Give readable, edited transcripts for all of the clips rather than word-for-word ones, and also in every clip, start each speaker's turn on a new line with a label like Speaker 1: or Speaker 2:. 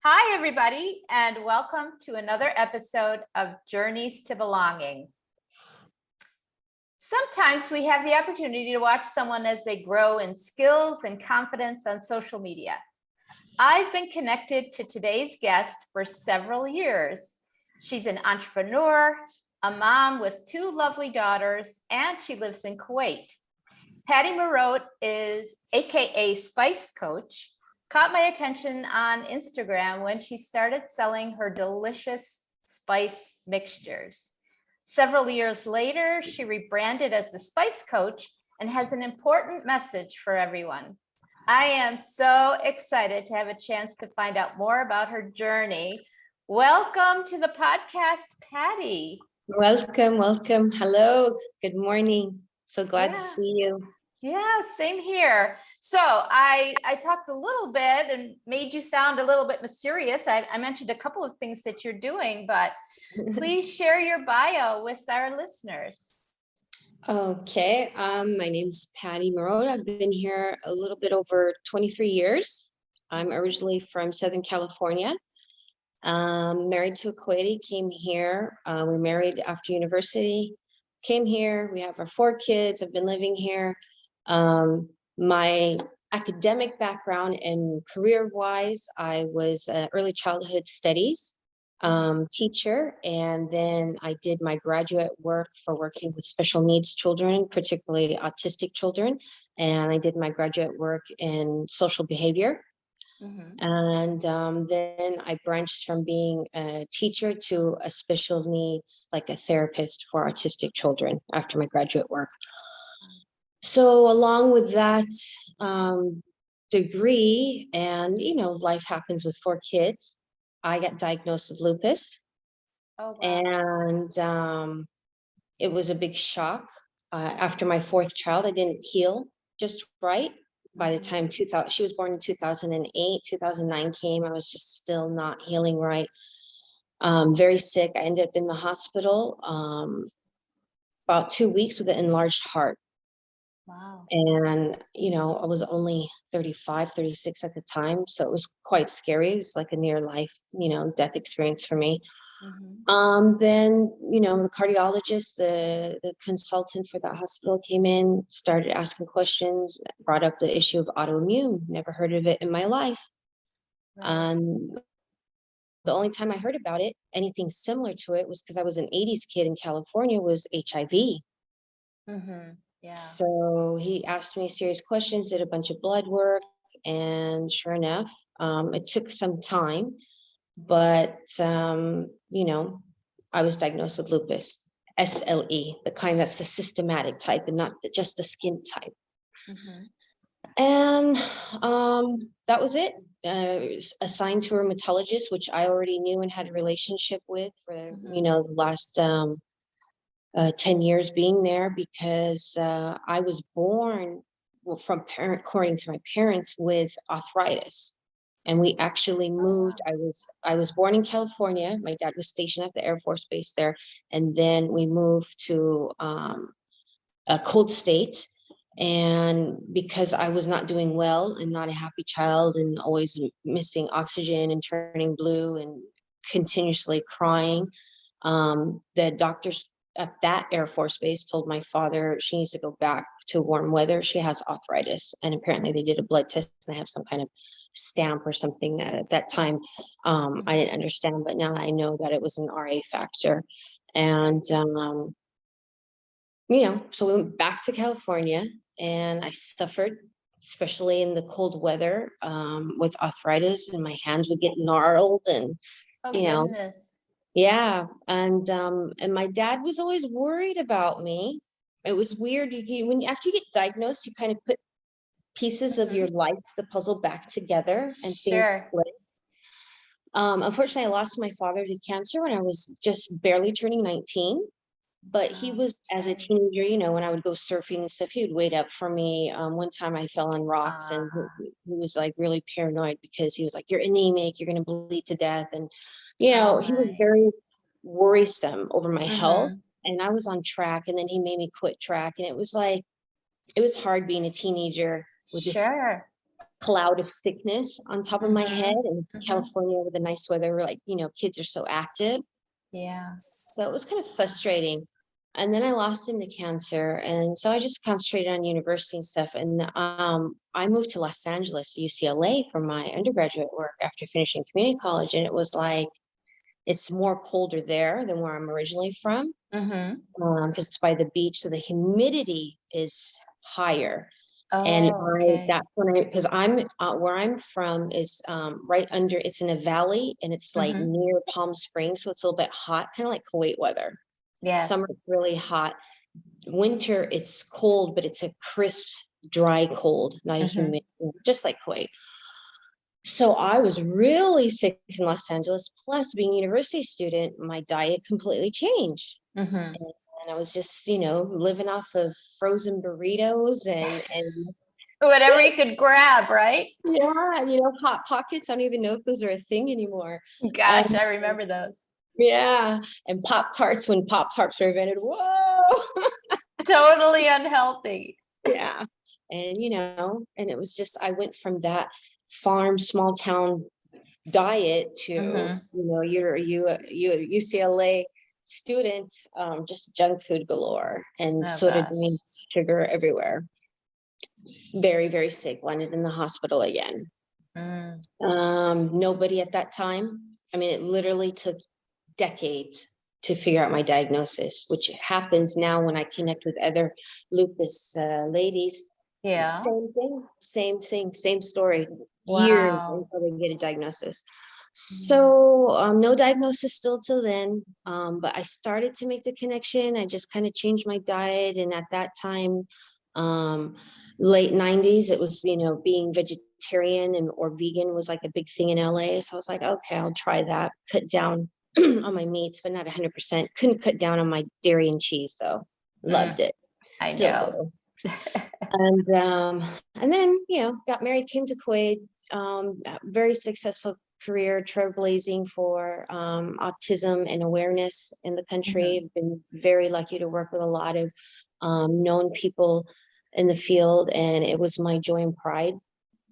Speaker 1: Hi, everybody, and welcome to another episode of Journeys to Belonging. Sometimes we have the opportunity to watch someone as they grow in skills and confidence on social media. I've been connected to today's guest for several years. She's an entrepreneur, a mom with two lovely daughters, and she lives in Kuwait. Patty Marotte is AKA Spice Coach, caught my attention on Instagram when she started selling her delicious spice mixtures. Several years later, she rebranded as the Spice Coach and has an important message for everyone. I am so excited to have a chance to find out more about her journey. Welcome to the podcast, Patty.
Speaker 2: Welcome. Hello. Good morning. So glad to see you.
Speaker 1: Yeah, same here. So I talked a little bit and made you sound a little bit mysterious. I mentioned a couple of things that you're doing, but please share your bio with our listeners.
Speaker 2: Okay. My name's Patty Marotte. I've been here a little bit over 23 years. I'm originally from Southern California. Married to a Kuwaiti, came here. We married after university, came here. We have our 4 kids. I've been living here. My academic background and career-wise, I was early childhood studies teacher, and then I did my graduate work for working with special needs children, particularly autistic children, and I did my graduate work in social behavior. And then I branched from being a teacher to a special needs, like a therapist for autistic children after my graduate work. So along with that degree, and life happens with 4 kids, I got diagnosed with lupus.
Speaker 1: Oh, wow.
Speaker 2: And it was a big shock. After my 4th child, I didn't heal just right. By the time she was born in 2008, 2009 came, I was just still not healing right. Very sick. I ended up in the hospital about 2 weeks with an enlarged heart.
Speaker 1: Wow.
Speaker 2: And, I was only 35, 36 at the time. So it was quite scary. It was like a near life, death experience for me. Then, the cardiologist, the consultant for that hospital came in, started asking questions, brought up the issue of autoimmune. Never heard of it in my life. The only time I heard about it, anything similar to it, was because I was an 80s kid in California, was HIV.
Speaker 1: Yeah.
Speaker 2: So he asked me serious questions, did a bunch of blood work, and sure enough, it took some time, but I was diagnosed with lupus, SLE, the kind that's the systematic type and not just the skin type. And that was it. Assigned to a rheumatologist, which I already knew and had a relationship with for the last 10 years being there, because I was born according to my parents, with arthritis. And we actually moved. I was born in California. My dad was stationed at the Air Force Base there. And then we moved to a cold state. And because I was not doing well and not a happy child and always missing oxygen and turning blue and continuously crying, the doctors at that Air Force Base told my father she needs to go back to warm weather. She has arthritis. And apparently they did a blood test and they have some kind of stamp or something. At that time, I didn't understand, but now I know that it was an RA factor. And, so we went back to California, and I suffered, especially in the cold weather, with arthritis, and my hands would get gnarled and,
Speaker 1: Goodness.
Speaker 2: Yeah. And my dad was always worried about me. It was weird. After you get diagnosed, you kind of put pieces of your life, the puzzle, back together, and things click. Unfortunately, I lost my father to cancer when I was just barely turning 19. But he was, as a teenager, when I would go surfing and stuff, he would wait up for me. One time I fell on rocks, and he was like really paranoid, because he was like, "You're anemic, you're going to bleed to death." And, he was very worrisome over my health, and I was on track, and then he made me quit track. And it was hard being a teenager with this cloud of sickness on top of my head, and
Speaker 1: mhm.
Speaker 2: California with the nice weather, like, kids are so active.
Speaker 1: Yeah.
Speaker 2: So it was kind of frustrating. And then I lost him to cancer. And so I just concentrated on university and stuff. And I moved to Los Angeles, UCLA, for my undergraduate work after finishing community college. And it was like, it's more colder there than where I'm originally from,
Speaker 1: Mhm.
Speaker 2: because it's by the beach. So the humidity is higher. And
Speaker 1: Oh, okay.
Speaker 2: that's when because I'm where I'm from is right under, it's in a valley, and it's like
Speaker 1: Mhm.
Speaker 2: near Palm Springs. So it's a little bit hot, kind of like Kuwait weather.
Speaker 1: Yes.
Speaker 2: Summer it's really hot. Winter it's cold, but it's a crisp, dry cold, not a
Speaker 1: Mhm.
Speaker 2: humid, just like Kuwait. So I was really sick in Los Angeles. Plus, being a university student, my diet completely changed.
Speaker 1: Mhm.
Speaker 2: And I was just, living off of frozen burritos and
Speaker 1: Whatever you could grab, right?
Speaker 2: yeah, hot pockets. I don't even know if those are a thing anymore. And
Speaker 1: Gosh, I remember those.
Speaker 2: yeah, and Pop Tarts when Pop Tarts were invented. Whoa.
Speaker 1: Totally unhealthy.
Speaker 2: Yeah. And and it was just, I went from that farm, small town diet to,
Speaker 1: Mhm.
Speaker 2: you're UCLA student, just junk food galore and
Speaker 1: Oh
Speaker 2: soda
Speaker 1: gosh.
Speaker 2: drinks, sugar everywhere. Very, very sick, landed in the hospital again.
Speaker 1: Mm.
Speaker 2: Nobody at that time. I mean, it literally took decades to figure out my diagnosis, which happens now when I connect with other lupus ladies.
Speaker 1: Yeah.
Speaker 2: Same thing, same thing, same story. Years
Speaker 1: Wow.
Speaker 2: until they get a diagnosis.
Speaker 1: Mm.
Speaker 2: So no diagnosis still till then, but I started to make the connection. I just kind of changed my diet, and at that time, um, late 90s, it was, being vegetarian and or vegan was like a big thing in LA. So I was like, okay, I'll try that. Cut down on my meats, but not 100%. Couldn't cut down on my dairy and cheese though. Loved
Speaker 1: Mm.
Speaker 2: it.
Speaker 1: I
Speaker 2: Still
Speaker 1: know.
Speaker 2: do. And then, got married, came to Kuwait, very successful career, trailblazing for autism and awareness in the country.
Speaker 1: Mhm.
Speaker 2: I've been very lucky to work with a lot of known people in the field, and it was my joy and pride.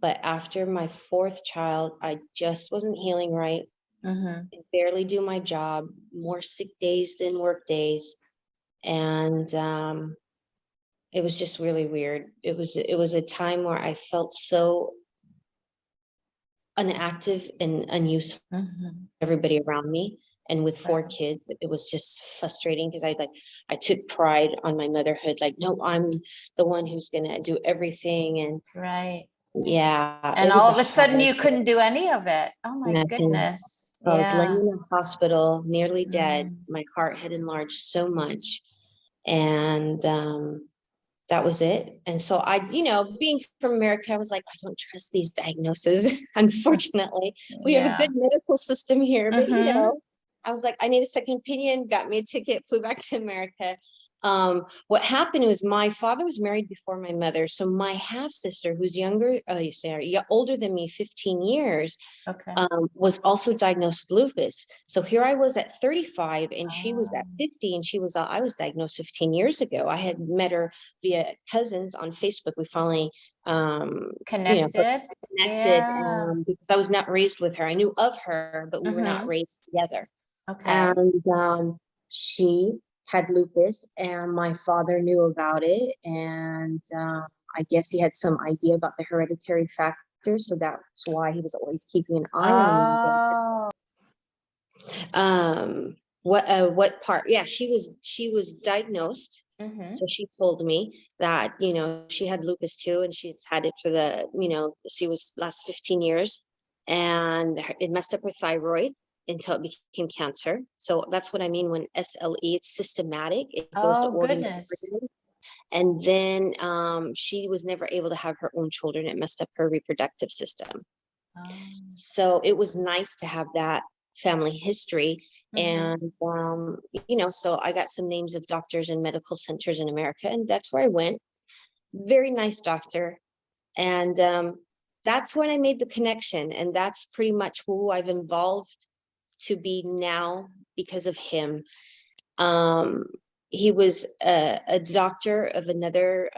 Speaker 2: But after my fourth child, I just wasn't healing right.
Speaker 1: Mhm.
Speaker 2: I barely do my job, more sick days than work days. And it was just really weird. It was a time where I felt so inactive and unuseful
Speaker 1: Mhm.
Speaker 2: to everybody around me. And with four
Speaker 1: Right.
Speaker 2: kids, it was just frustrating because I took pride on my motherhood. Like, no, I'm the one who's gonna do everything. And
Speaker 1: Right.
Speaker 2: yeah,
Speaker 1: And
Speaker 2: it was
Speaker 1: all
Speaker 2: a
Speaker 1: of a sudden
Speaker 2: hard
Speaker 1: you couldn't do any of it. Oh my
Speaker 2: nothing.
Speaker 1: goodness.
Speaker 2: I was laying
Speaker 1: Yeah.
Speaker 2: in the hospital, nearly dead.
Speaker 1: Mm.
Speaker 2: My heart had enlarged so much. And that was it. And so I, being from America, I was like, I don't trust these diagnoses. Unfortunately, we have a
Speaker 1: Yeah.
Speaker 2: good medical system here, but
Speaker 1: Mhm.
Speaker 2: I was like, I need a second opinion, got me a ticket, flew back to America. What happened was my father was married before my mother. So my half sister, who's older than me, 15 years,
Speaker 1: Okay.
Speaker 2: was also diagnosed with lupus. So here I was at 35 and she was at
Speaker 1: Oh.
Speaker 2: 50, and I was diagnosed 15 years ago. I had met her via cousins on Facebook. We finally, got
Speaker 1: Connected.
Speaker 2: connected,
Speaker 1: Yeah.
Speaker 2: because I was not raised with her. I knew of her, but we were not
Speaker 1: Mhm.
Speaker 2: raised together.
Speaker 1: Okay.
Speaker 2: And she had lupus, and my father knew about it. And I guess he had some idea about the hereditary factors. So that's why he was always keeping an eye on me.
Speaker 1: Oh.
Speaker 2: What part? Yeah, she was diagnosed.
Speaker 1: Mhm.
Speaker 2: So she told me that, she had lupus too, and she's had it for she was last 15 years, and it messed up her thyroid until it became cancer. So that's what I mean when SLE, it's systematic. It goes to
Speaker 1: Oh
Speaker 2: organ to
Speaker 1: goodness.
Speaker 2: organ. And then she was never able to have her own children. It messed up her reproductive system.
Speaker 1: Oh.
Speaker 2: So it was nice to have that family history.
Speaker 1: Mhm.
Speaker 2: And, so I got some names of doctors and medical centers in America, and that's where I went. Very nice doctor. And that's when I made the connection. And that's pretty much who I've evolved to be now because of him. Um, he was a doctor of another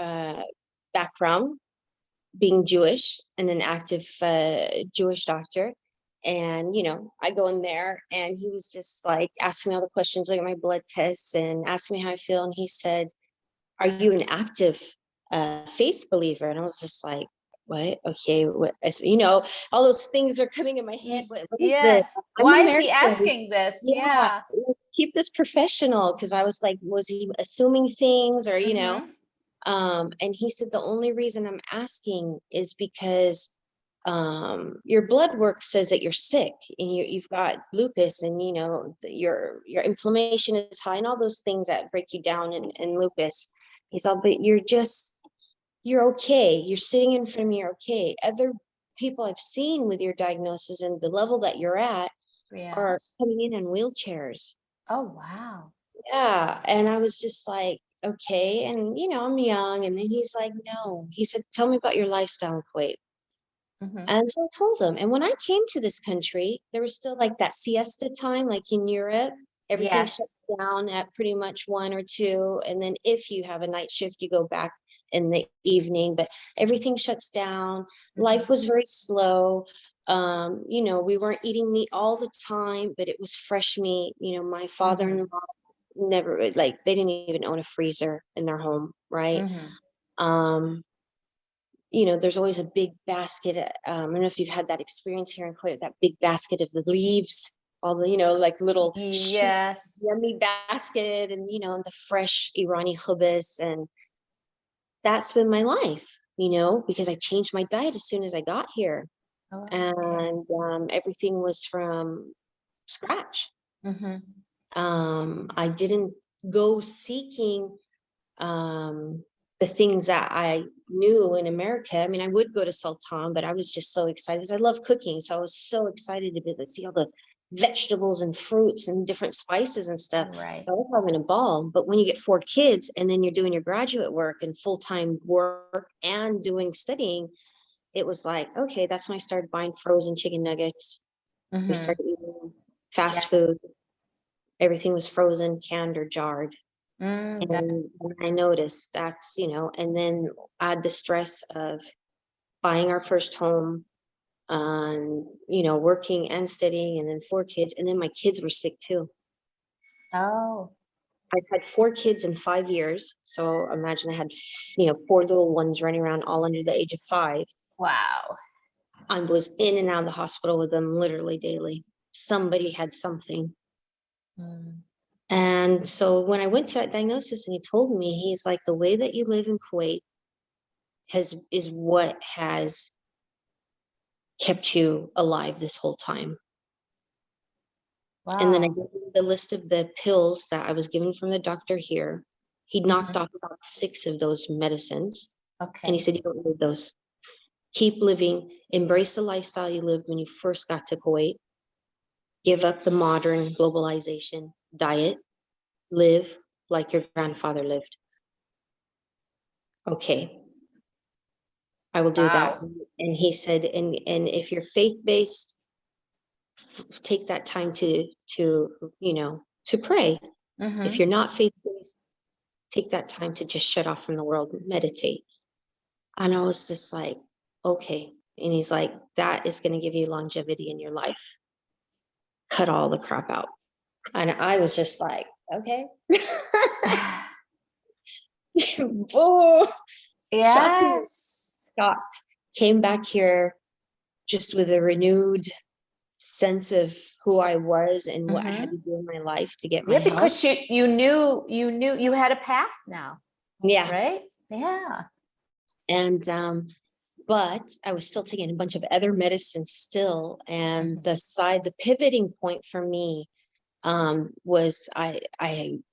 Speaker 2: background, being Jewish and an active Jewish doctor. And, I go in there and he was just like asking me all the questions, like my blood tests and asking me how I feel. And he said, "Are you an active faith believer?" And I was just like, "What? Okay, what?" All those things are coming in my head. What is this?
Speaker 1: Yes.
Speaker 2: I'm
Speaker 1: Why is he
Speaker 2: American.
Speaker 1: asking this?
Speaker 2: Yeah,
Speaker 1: Yeah.
Speaker 2: let's keep this professional, because I was like, was he assuming things, or
Speaker 1: Mhm.
Speaker 2: And he said the only reason I'm asking is because your blood work says that you're sick and you've got lupus, and your inflammation is high and all those things that break you down in lupus. He's all, but you're okay. You're sitting in front of me, you're okay. Other people I've seen with your diagnosis and the level that you're at
Speaker 1: Yeah.
Speaker 2: are coming in wheelchairs.
Speaker 1: Oh, wow.
Speaker 2: Yeah. And I was just like, okay. And, I'm young. And then he's like, no. He said, tell me about your lifestyle in Kuwait.
Speaker 1: Mhm.
Speaker 2: And so I told him. And when I came to this country, there was still like that siesta time, like in Europe. Everything
Speaker 1: Yes.
Speaker 2: shuts down at pretty much 1 or 2. And then if you have a night shift, you go back in the evening, but everything shuts down. Life was very slow. We weren't eating meat all the time, but it was fresh meat. My
Speaker 1: Mhm.
Speaker 2: father-in-law never, like, they didn't even own a freezer in their home, right?
Speaker 1: Mhm.
Speaker 2: Um, there's always a big basket. I don't know if you've had that experience here in Kuwait, that big basket of the leaves, all the, like little
Speaker 1: Yes.
Speaker 2: yummy basket, and, the fresh Irani khubis. And that's been my life, because I changed my diet as soon as I got here.
Speaker 1: Oh, okay.
Speaker 2: And everything was from scratch.
Speaker 1: Mhm.
Speaker 2: I didn't go seeking the things that I knew in America. I mean, I would go to Sultan, but I was just so excited because I love cooking. So I was so excited to be able to see all the vegetables and fruits and different spices and stuff.
Speaker 1: Right.
Speaker 2: So I was having a ball. But when you get 4 kids and then you're doing your graduate work and full-time work and doing studying, it was like, okay, that's when I started buying frozen chicken nuggets. We
Speaker 1: Mhm.
Speaker 2: started eating fast food.
Speaker 1: Yes.
Speaker 2: Everything was frozen, canned, or jarred.
Speaker 1: That,
Speaker 2: And I noticed that's, and then add the stress of buying our first home, and, working and studying, and then 4 kids. And then my kids were sick too.
Speaker 1: oh,
Speaker 2: I've had 4 kids in 5 years. So imagine I had, 4 little ones running around all under the age of 5.
Speaker 1: wow.
Speaker 2: I was in and out of the hospital with them literally daily. Somebody had something.
Speaker 1: Mm.
Speaker 2: And so when I went to that diagnosis and he told me, he's like, the way that you live in Kuwait is what has kept you alive this whole time. And then I
Speaker 1: Wow.
Speaker 2: gave him the list of the pills that I was given from the doctor here. He knocked
Speaker 1: Mhm.
Speaker 2: off about 6 of those medicines. And he
Speaker 1: Okay.
Speaker 2: said, you don't need those. Keep living, embrace the lifestyle you lived when you first got to Kuwait. Give up the modern globalization diet. Live like your grandfather lived. Okay, I will do that.
Speaker 1: Wow.
Speaker 2: And he said, and if you're faith-based, take that time to pray. If
Speaker 1: Mhm.
Speaker 2: you're not faith-based, take that time to just shut off from the world and meditate. And I was just like, okay. And he's like, that is going to give you longevity in your life. Cut all the crap out. And I was just like, okay. Oh, shocking.
Speaker 1: Yes.
Speaker 2: Shocked. Came back here just with a renewed sense of who I was and what I had to
Speaker 1: Mhm.
Speaker 2: do in my life to get my
Speaker 1: Yeah,
Speaker 2: health.
Speaker 1: because you knew you had a path now,
Speaker 2: Yeah.
Speaker 1: right? Yeah.
Speaker 2: And but I was still taking a bunch of other medicines still. And
Speaker 1: Mhm.
Speaker 2: the pivoting point for me was I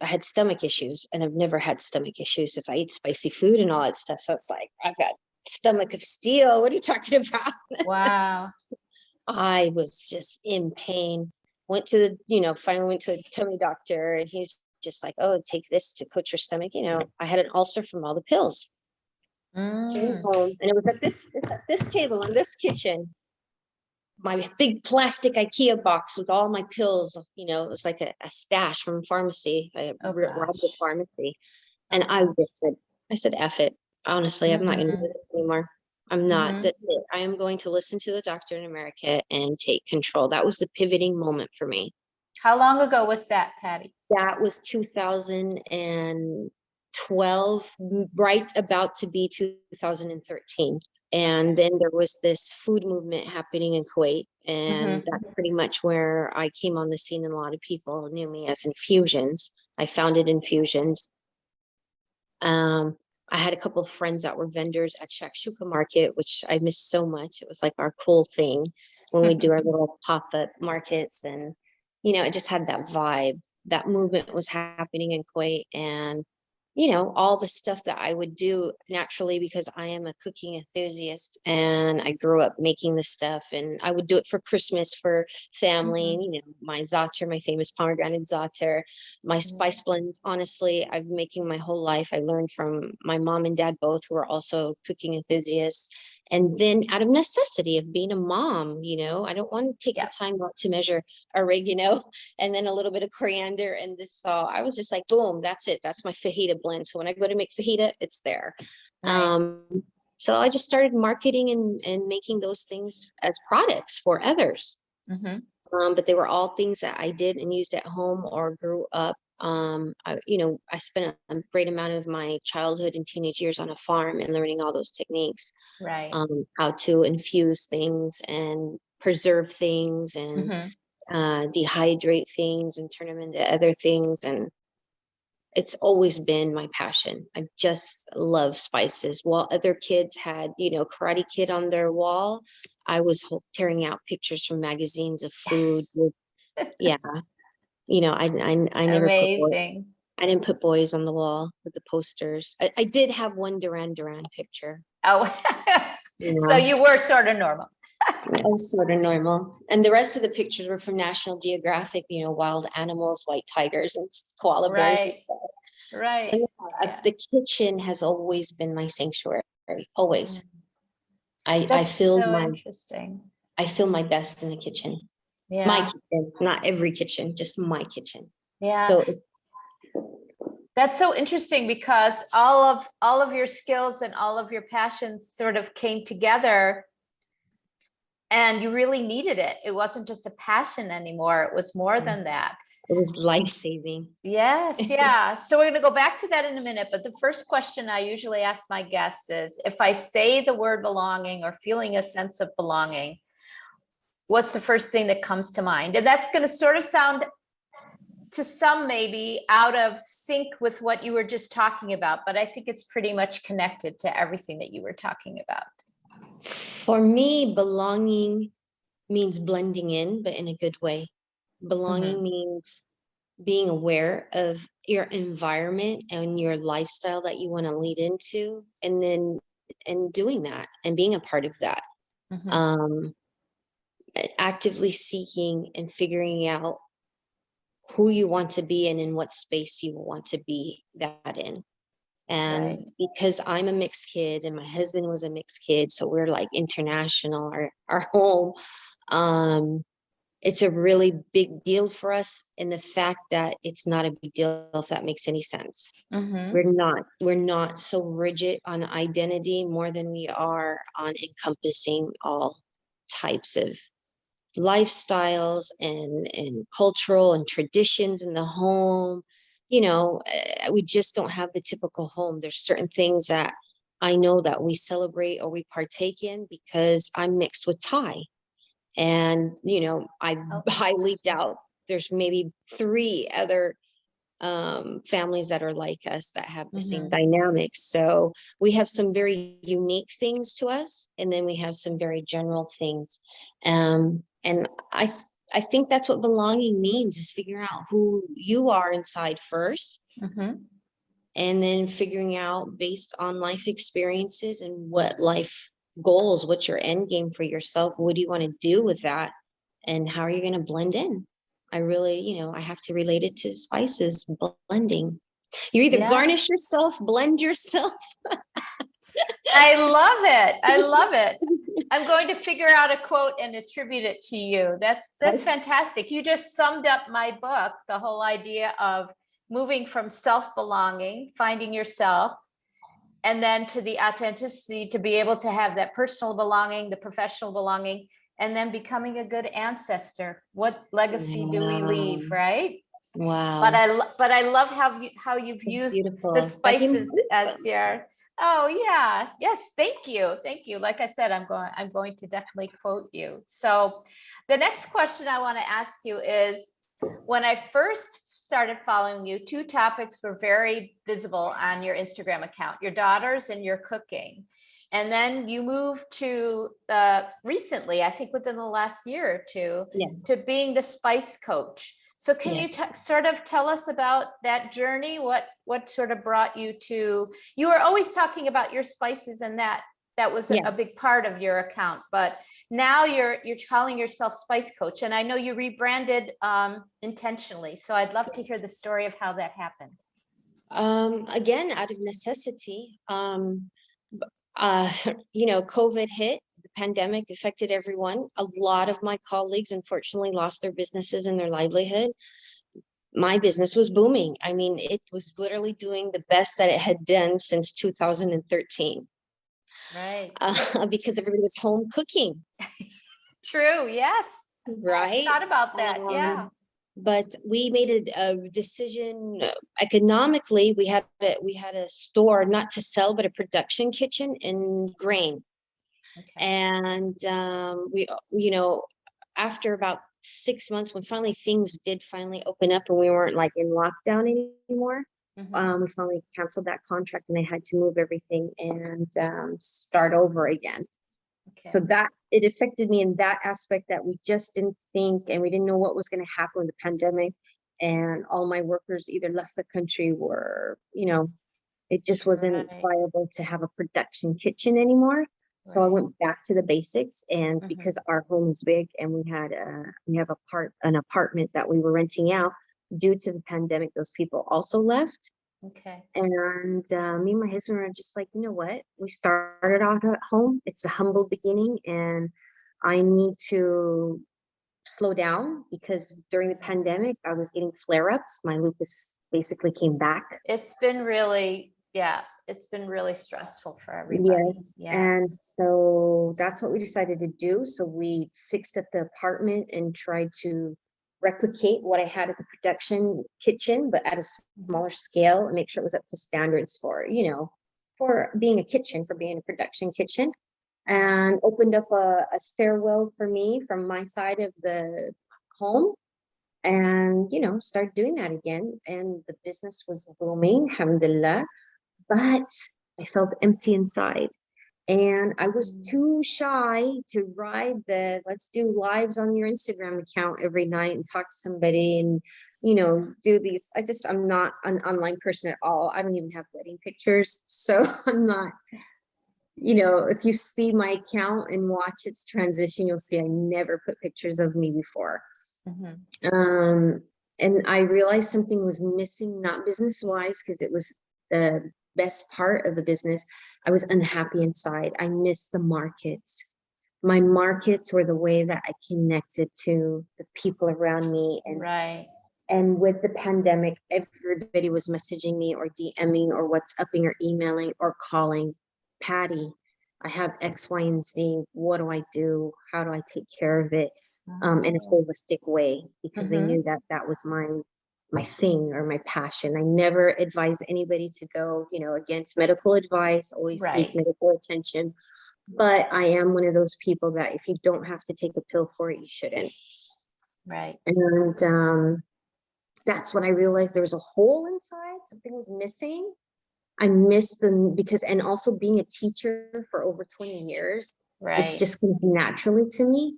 Speaker 2: had stomach issues, and I've never had stomach issues if I eat spicy food and all that stuff. So it's like, I've got stomach of steel. What are you talking about?
Speaker 1: Wow.
Speaker 2: I was just in pain. Went to finally went to a tummy doctor, and he's just like, oh, take this to coat your stomach. I had an ulcer from all the pills. Came
Speaker 1: Mm.
Speaker 2: home, and it was at this table in this kitchen, my big plastic IKEA box with all my pills. It was like a stash from pharmacy. I
Speaker 1: Oh
Speaker 2: robbed the
Speaker 1: gosh.
Speaker 2: pharmacy, and
Speaker 1: Oh.
Speaker 2: I said, F it. Honestly, I'm not going to do
Speaker 1: Mhm.
Speaker 2: this anymore. I'm not,
Speaker 1: Mhm.
Speaker 2: that's it. I am going to listen to the doctor in America and take control. That was the pivoting moment for me.
Speaker 1: How long ago was that, Patty?
Speaker 2: That was 2012, right about to be 2013. And then there was this food movement happening in Kuwait. And
Speaker 1: Mhm.
Speaker 2: that's pretty much where I came on the scene, and a lot of people knew me as Infusions. I founded Infusions. Um, I had a couple of friends that were vendors at Shakshuka Market, which I missed so much. It was like our cool thing when we do our little pop-up markets, and it just had that vibe. That movement was happening in Kuwait, and all the stuff that I would do naturally because I am a cooking enthusiast and I grew up making this stuff, and I would do it for Christmas for family.
Speaker 1: Mhm.
Speaker 2: And, my za'atar, my famous pomegranate za'atar, my spice blends. Honestly, I've been making my whole life. I learned from my mom and dad both, who are also cooking enthusiasts. And then out of necessity of being a mom, I don't want to take the
Speaker 1: Yeah.
Speaker 2: time out to measure oregano and then a little bit of coriander and this. So I was just like, boom, that's it. That's my fajita blend. So when I go to make fajita, it's there.
Speaker 1: Nice.
Speaker 2: So I just started marketing and making those things as products for others.
Speaker 1: Mhm.
Speaker 2: But they were all things that I did and used at home or grew up. I spent a great amount of my childhood and teenage years on a farm and learning all those techniques,
Speaker 1: Right.
Speaker 2: how to infuse things and preserve things and
Speaker 1: Mhm.
Speaker 2: dehydrate things and turn them into other things. And it's always been my passion. I just love spices. While other kids had, Karate Kid on their wall, I was tearing out pictures from magazines of food with, yeah, I never put
Speaker 1: Amazing.
Speaker 2: I didn't put boys on the wall with the posters. I did have one Duran Duran picture.
Speaker 1: Oh, so
Speaker 2: Yeah,
Speaker 1: you were sort of normal.
Speaker 2: I was sort of normal. And the rest of the pictures were from National Geographic, wild animals, white tigers and koala bears and
Speaker 1: Right.
Speaker 2: stuff. So
Speaker 1: Right.
Speaker 2: yeah,
Speaker 1: Yeah.
Speaker 2: the kitchen has always been my sanctuary, always.
Speaker 1: Mm.
Speaker 2: I, I
Speaker 1: That's
Speaker 2: feel
Speaker 1: so
Speaker 2: my
Speaker 1: interesting.
Speaker 2: I feel my best in the kitchen. My
Speaker 1: Yeah.
Speaker 2: kitchen, not every kitchen, just my kitchen.
Speaker 1: Yeah.
Speaker 2: So
Speaker 1: That's so interesting because all of your skills and all of your passions sort of came together and you really needed it. It wasn't just a passion anymore. It was more than that.
Speaker 2: it was life-saving.
Speaker 1: Yes, yeah. So we're going to go back to that in a minute. But the first question I usually ask my guests is, if I say the word belonging or feeling a sense of belonging, what's the first thing that comes to mind? And that's going to sort of sound to some maybe out of sync with what you were just talking about, but I think it's pretty much connected to everything that you were talking about.
Speaker 2: For me, belonging means blending in, but in a good way. Belonging
Speaker 1: Mhm.
Speaker 2: means being aware of your environment and your lifestyle that you want to lead into, and then and doing that and being a part of that.
Speaker 1: Mhm.
Speaker 2: Um, Actively seeking and figuring out who you want to be in and what space you want to be that in. And
Speaker 1: Right.
Speaker 2: because I'm a mixed kid and my husband was a mixed kid, so we're like international, our home, um, it's a really big deal for us in the fact that it's not a big deal, if that makes any sense.
Speaker 1: Mhm.
Speaker 2: We're not so rigid on identity more than we are on encompassing all types of lifestyles and cultural and traditions in the home. We just don't have the typical home. There's certain things that I know that we celebrate or we partake in because I'm mixed with Thai. And, I
Speaker 1: Oh,
Speaker 2: highly doubt there's maybe three other families that are like us that have the same
Speaker 1: mhm.
Speaker 2: dynamics. So we have some very unique things to us, and then we have some very general things. And I think that's what belonging means, is figuring out who you are inside first,
Speaker 1: Mhm.
Speaker 2: and then figuring out based on life experiences and what life goals, what's your end game for yourself, what do you want to do with that, and how are you going to blend in. I really, I have to relate it to spices, blending. You either
Speaker 1: Yeah.
Speaker 2: garnish yourself, blend yourself.
Speaker 1: I love it. I love it. I'm going to figure out a quote and attribute it to you. That's fantastic. You just summed up my book, the whole idea of moving from self-belonging, finding yourself, and then to the authenticity, to be able to have that personal belonging, the professional belonging, and then becoming a good ancestor. What legacy do we
Speaker 2: Wow.
Speaker 1: leave, right?
Speaker 2: Wow.
Speaker 1: But I love how you've
Speaker 2: That's
Speaker 1: used the
Speaker 2: beautiful. That gave me
Speaker 1: spices as your. Oh yeah, yes, thank you. Like I said, I'm going to definitely quote you. So the next question I want to ask you is, when I first started following you, two topics were very visible on your Instagram account: your daughters and your cooking. And then you moved to recently, I think within the last year or two,
Speaker 2: Yeah.
Speaker 1: to being the spice coach. So can
Speaker 2: Yeah.
Speaker 1: you sort of tell us about that journey? What sort of brought you to, you were always talking about your spices, and that was
Speaker 2: Yeah.
Speaker 1: a big part of your account, but now you're calling yourself spice coach, and I know you rebranded intentionally. So I'd love to hear the story of how that happened.
Speaker 2: Again, out of necessity. COVID hit, the pandemic affected everyone. A lot of my colleagues unfortunately lost their businesses and their livelihood. My business was booming. I mean, it was literally doing the best that it had done since 2013.
Speaker 1: Right.
Speaker 2: Because everybody was home cooking.
Speaker 1: True. Yes.
Speaker 2: Right.
Speaker 1: Thought about that. Yeah.
Speaker 2: But we made a decision economically. We had a store, not to sell, but a production kitchen in grain.
Speaker 1: Okay.
Speaker 2: And after about 6 months, when finally things did finally open up and we weren't like in lockdown anymore, we finally canceled that contract and I had to move everything and start over again.
Speaker 1: Okay.
Speaker 2: So that it affected me in that aspect, that we just didn't think and we didn't know what was going to happen with the pandemic. And all my workers either left the country or, it just wasn't
Speaker 1: Right.
Speaker 2: viable to have a production kitchen anymore. So I
Speaker 1: Right.
Speaker 2: went back to the basics, and because our home is big and we have an apartment that we were renting out, due to the pandemic, those people also left.
Speaker 1: Okay.
Speaker 2: And me and my husband were just like, you know what? We started out at home. It's a humble beginning, and I need to slow down because during the pandemic, I was getting flare-ups. My lupus basically came back.
Speaker 1: It's been really stressful for everybody.
Speaker 2: Yes.
Speaker 1: Yes.
Speaker 2: And so that's what we decided to do. So we fixed up the apartment and tried to replicate what I had at the production kitchen, but at a smaller scale, and make sure it was up to standards for being a kitchen, for being a production kitchen. And opened up a stairwell for me from my side of the home, and started doing that again. And the business was booming, alhamdulillah, but I felt empty inside. And I was too shy to ride the let's do lives on your Instagram account every night and talk to somebody and, do these. I'm not an online person at all. I don't even have wedding pictures. So I'm not, if you see my account and watch its transition, you'll see I never put pictures of me before. And I realized something was missing, not business wise, because it was the best part of the business. I was unhappy inside. I missed the markets. My markets were the way that I connected to the people around me. And
Speaker 1: right.
Speaker 2: And with the pandemic, everybody was messaging me or DMing or WhatsApping or emailing or calling. Patty, I have X, Y, and Z. What do I do? How do I take care of it in a holistic way? Because they knew that that was my thing or my passion. I never advised anybody to go, against medical advice, always seek medical attention. But I am one of those people that if you don't have to take a pill for it, you shouldn't.
Speaker 1: Right.
Speaker 2: And that's when I realized there was a hole inside, something was missing. I missed them and also being a teacher for over 20 years, it's just comes naturally to me.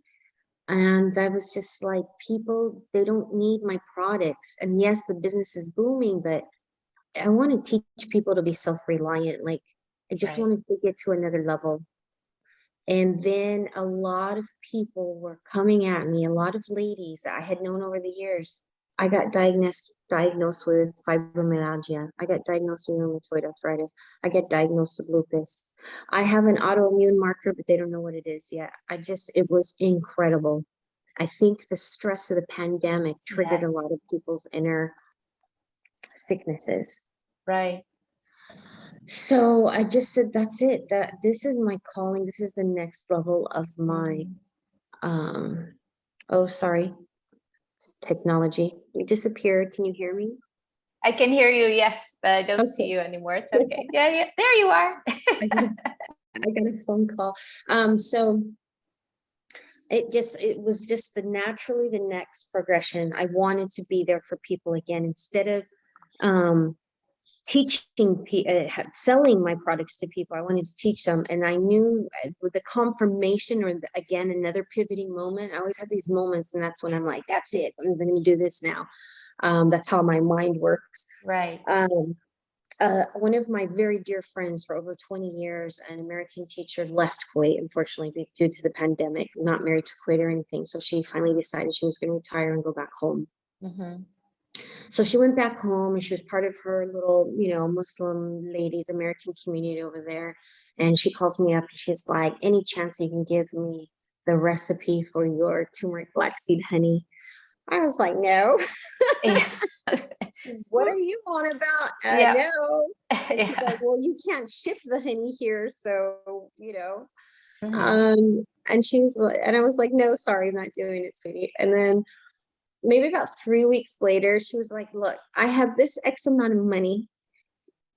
Speaker 2: And I was just like, people, they don't need my products. And yes, the business is booming, but I want to teach people to be self-reliant. Like, I just want to take it to another level. And then a lot of people were coming at me, a lot of ladies that I had known over the years. I got diagnosed with fibromyalgia. I got diagnosed with rheumatoid arthritis. I got diagnosed with lupus. I have an autoimmune marker, but they don't know what it is yet. It was incredible. I think the stress of the pandemic triggered a lot of people's inner sicknesses.
Speaker 1: Right.
Speaker 2: So I just said, that's it, that this is my calling. This is the next level of my, oh, sorry, technology. You disappeared. Can you hear me?
Speaker 1: I can hear you, yes, but I don't see
Speaker 2: Okay.
Speaker 1: you anymore. It's okay. Yeah, yeah, there you are.
Speaker 2: I got a phone call. So it was just naturally the next progression. I wanted to be there for people again, instead of teaching selling my products to people. I wanted to teach them, and I knew with the confirmation, or again another pivoting moment. I always have these moments, and that's when I'm like, that's it, I'm going to do this now. That's how my mind works.
Speaker 1: Right.
Speaker 2: One of my very dear friends for over 20 years, an American teacher, left Kuwait, unfortunately, due to the pandemic. Not married to Kuwait or anything. So she finally decided she was going to retire and go back home. So she went back home, and she was part of her little, Muslim ladies, American community over there. And she calls me up, and she's like, any chance you can give me the recipe for your turmeric black seed honey? I was like, no. What are you on about?
Speaker 1: Yeah.
Speaker 2: No. And she's
Speaker 1: Yeah.
Speaker 2: like, well, you can't ship the honey here. So, and she's like, and I was like, no, sorry, I'm not doing it, sweetie. And then maybe about 3 weeks later, she was like, look, I have this X amount of money.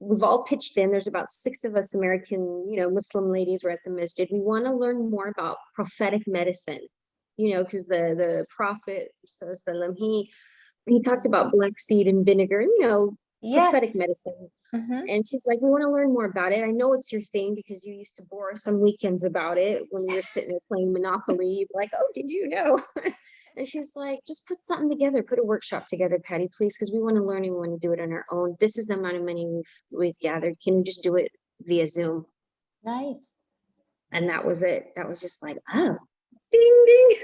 Speaker 2: We've all pitched in. There's about 6 of us American, Muslim ladies were at the masjid. We want to learn more about prophetic medicine, because the Prophet, sallam, he talked about black seed and vinegar, prophetic
Speaker 1: Yes.
Speaker 2: medicine. And she's like, we want to learn more about it. I know it's your thing because you used to bore us on weekends about it when we were sitting there playing Monopoly. You'd be like, oh, did you know? And she's like, just put something together, put a workshop together, Patty, please, because we want to learn and we want to do it on our own. This is the amount of money we've gathered. Can you just do it via Zoom?
Speaker 1: Nice.
Speaker 2: And that was it. That was just like, oh, ding, ding.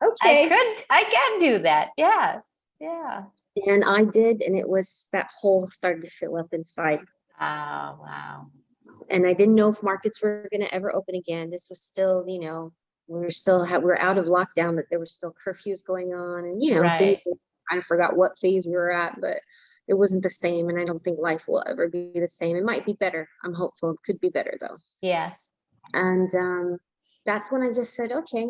Speaker 2: Okay.
Speaker 1: I can do that. Yes. Yeah.
Speaker 2: And I did, and it was, that hole started to fill up inside.
Speaker 1: Oh, wow.
Speaker 2: And I didn't know if markets were going to ever open again. This was still, we were out of lockdown, but there were still curfews going on, and things.
Speaker 1: Right.
Speaker 2: I forgot what phase we were at, but it wasn't the same, and I don't think life will ever be the same. It might be better. I'm hopeful it could be better though.
Speaker 1: Yes.
Speaker 2: And that's when I just said, okay,